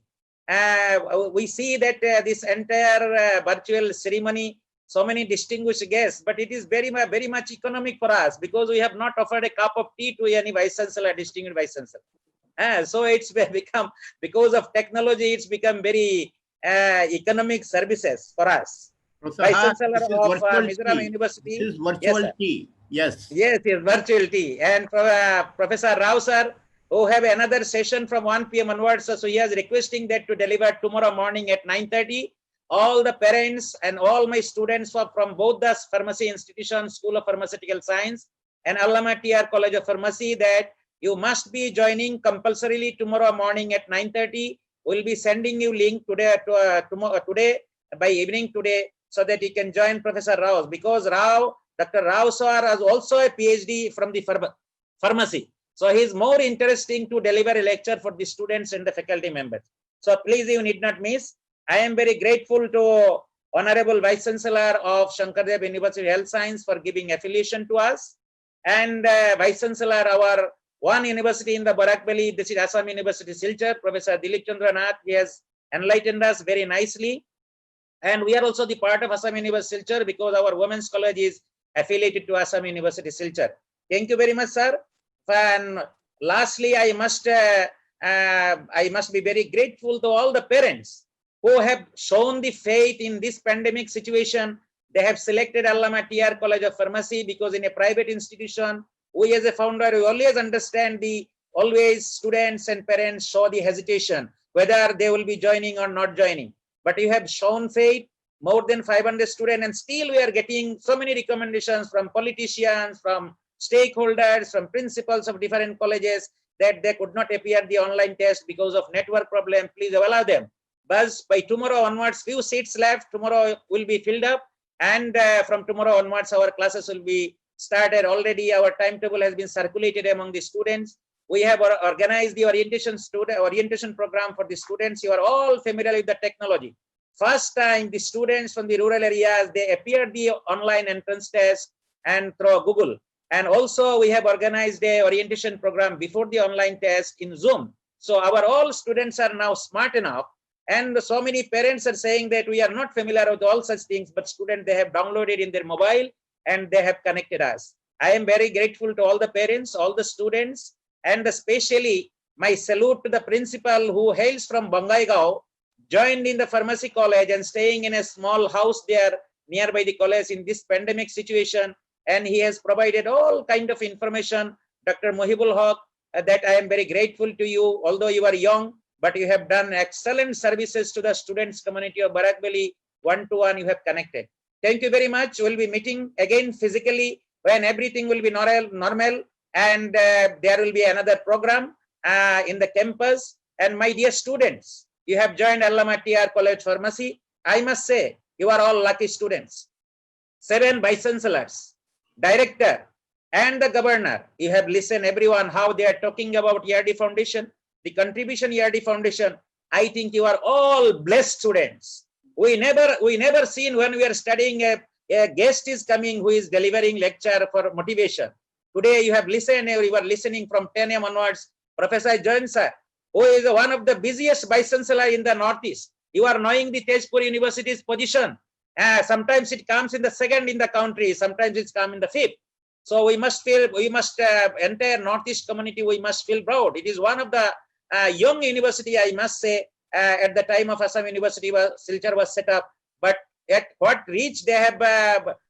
We see that this entire virtual ceremony, so many distinguished guests, but it is very much economic for us because we have not offered a cup of tea to any Vice Chancellor, distinguished Vice Chancellor. So it's become, because of technology, it's become very economic services for us. Vice Chancellor of Mizoram University. This is virtual tea. Yes. Yes, virtual tea. And Professor Rao sir, who have another session from 1 p.m. onwards. So he is requesting that to deliver tomorrow morning at 9:30. All the parents and all my students from both the pharmacy institutions, School of Pharmaceutical Science and Allama TR College of Pharmacy, that you must be joining compulsorily tomorrow morning at 9:30. We'll be sending you link today today by evening today, so that you can join Professor Rao, because Dr. Rao sir has also a PhD from the pharmacy. So he is more interesting to deliver a lecture for the students and the faculty members. So please, you need not miss. I am very grateful to Honorable Vice Chancellor of Shankardev University of Health Science for giving affiliation to us. And Vice Chancellor, our one university in the Barak Valley, this is Assam University Silchar, Professor Dilip Chandra Nath, he has enlightened us very nicely. And we are also the part of Assam University Silchar because our women's college is affiliated to Assam University Silchar. Thank you very much, sir. And lastly, I must be very grateful to all the parents who have shown the faith in this pandemic situation. They have selected Allama TR College of Pharmacy because in a private institution, we as a founder, we always understand always students and parents show the hesitation, whether they will be joining or not joining. But you have shown faith, more than 500 students, and still we are getting so many recommendations from politicians, from stakeholders, from principals of different colleges that they could not appear the online test because of network problem. Please allow them. But by tomorrow onwards, few seats left, tomorrow will be filled up. And from tomorrow onwards, our classes will be started. Already our timetable has been circulated among the students. We have organized the orientation program for the students. You are all familiar with the technology. First time the students from the rural areas, they appeared the online entrance test and through Google. And also we have organized a orientation program before the online test in Zoom. So our all students are now smart enough. And so many parents are saying that we are not familiar with all such things, but students, they have downloaded in their mobile and they have connected us. I am very grateful to all the parents, all the students, and especially my salute to the principal who hails from Bangaigaon, joined in the pharmacy college and staying in a small house there nearby the college in this pandemic situation. And he has provided all kind of information. Dr. Mohibul Haq, that I am very grateful to you, although you are young, but you have done excellent services to the students community of Barak Valley. One-to-one you have connected. Thank you very much. We'll be meeting again physically when everything will be normal, and there will be another program in the campus. And my dear students, you have joined Allama TR College Pharmacy. I must say, you are all lucky students. 7 vice chancellors, director, and the governor. You have listened everyone how they are talking about ERD Foundation, the contribution ERD Foundation. I think you are all blessed students. We never seen when we are studying a guest is coming who is delivering lecture for motivation. Today you have listened, you are listening from 10 a.m. onwards. Professor Jain sir, who is one of the busiest vice chancellor in the Northeast. You are knowing the Tezpur University's position. Sometimes it comes in the second in the country, sometimes it's come in the 5th. So we must entire Northeast community, we must feel proud. It is one of the young university, I must say, at the time of Assam University, Silchar was set up, but at what reach they have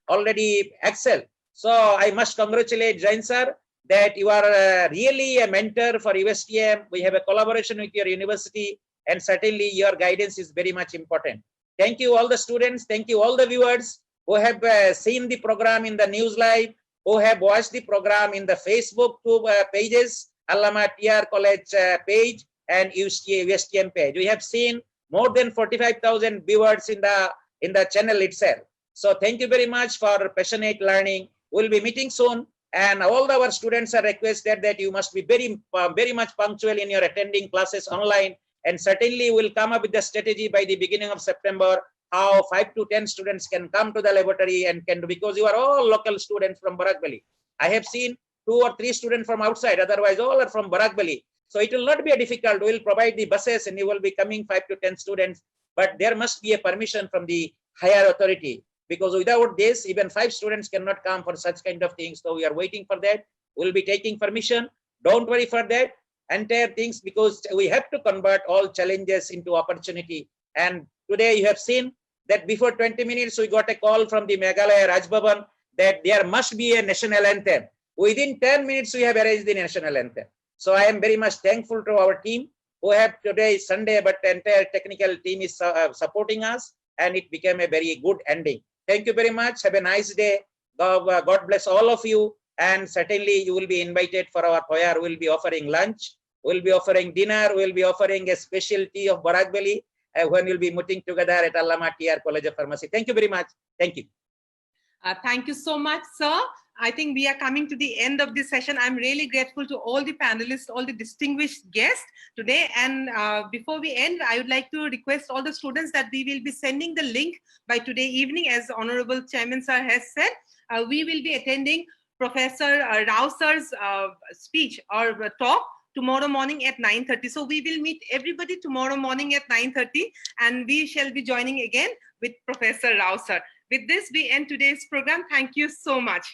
already excelled. So I must congratulate Jain sir that you are really a mentor for USTM. We have a collaboration with your university, and certainly your guidance is very much important. Thank you all the students. Thank you all the viewers who have seen the program in the news live, who have watched the program in the Facebook pages, Allama TR College page and USTM page. We have seen more than 45,000 viewers in the channel itself. So thank you very much for passionate learning. We'll be meeting soon, and all our students are requested that you must be very much punctual in your attending classes online, and certainly we'll come up with the strategy by the beginning of September how 5 to 10 students can come to the laboratory and can do, because you are all local students from Barak Valley. I have seen 2 or 3 students from outside, otherwise all are from Barak Valley. So it will not be difficult. We'll provide the buses and you will be coming 5 to 10 students, but there must be a permission from the higher authority, because without this, even 5 students cannot come for such kind of things. So we are waiting for that. We'll be taking permission. Don't worry for that entire things, because we have to convert all challenges into opportunity. And today you have seen that before 20 minutes, we got a call from the Meghalaya Raj Bhavan that there must be a national anthem. Within 10 minutes, we have arranged the national anthem. So I am very much thankful to our team who have today is Sunday, but the entire technical team is supporting us, and it became a very good ending. Thank you very much. Have a nice day. God bless all of you. And certainly you will be invited for our foyer. We'll be offering lunch. We'll be offering dinner. We'll be offering a specialty of Barak Valley when we'll be meeting together at Allama TR College of Pharmacy. Thank you very much. Thank you. Thank you so much, sir. I think we are coming to the end of this session. I'm really grateful to all the panelists, all the distinguished guests today. And before we end, I would like to request all the students that we will be sending the link by today evening, as Honorable Chairman Sir has said. We will be attending Professor Rao Sir's speech or talk tomorrow morning at 9:30. So we will meet everybody tomorrow morning at 9:30, and we shall be joining again with Professor Rao Sir. With this, we end today's program. Thank you so much.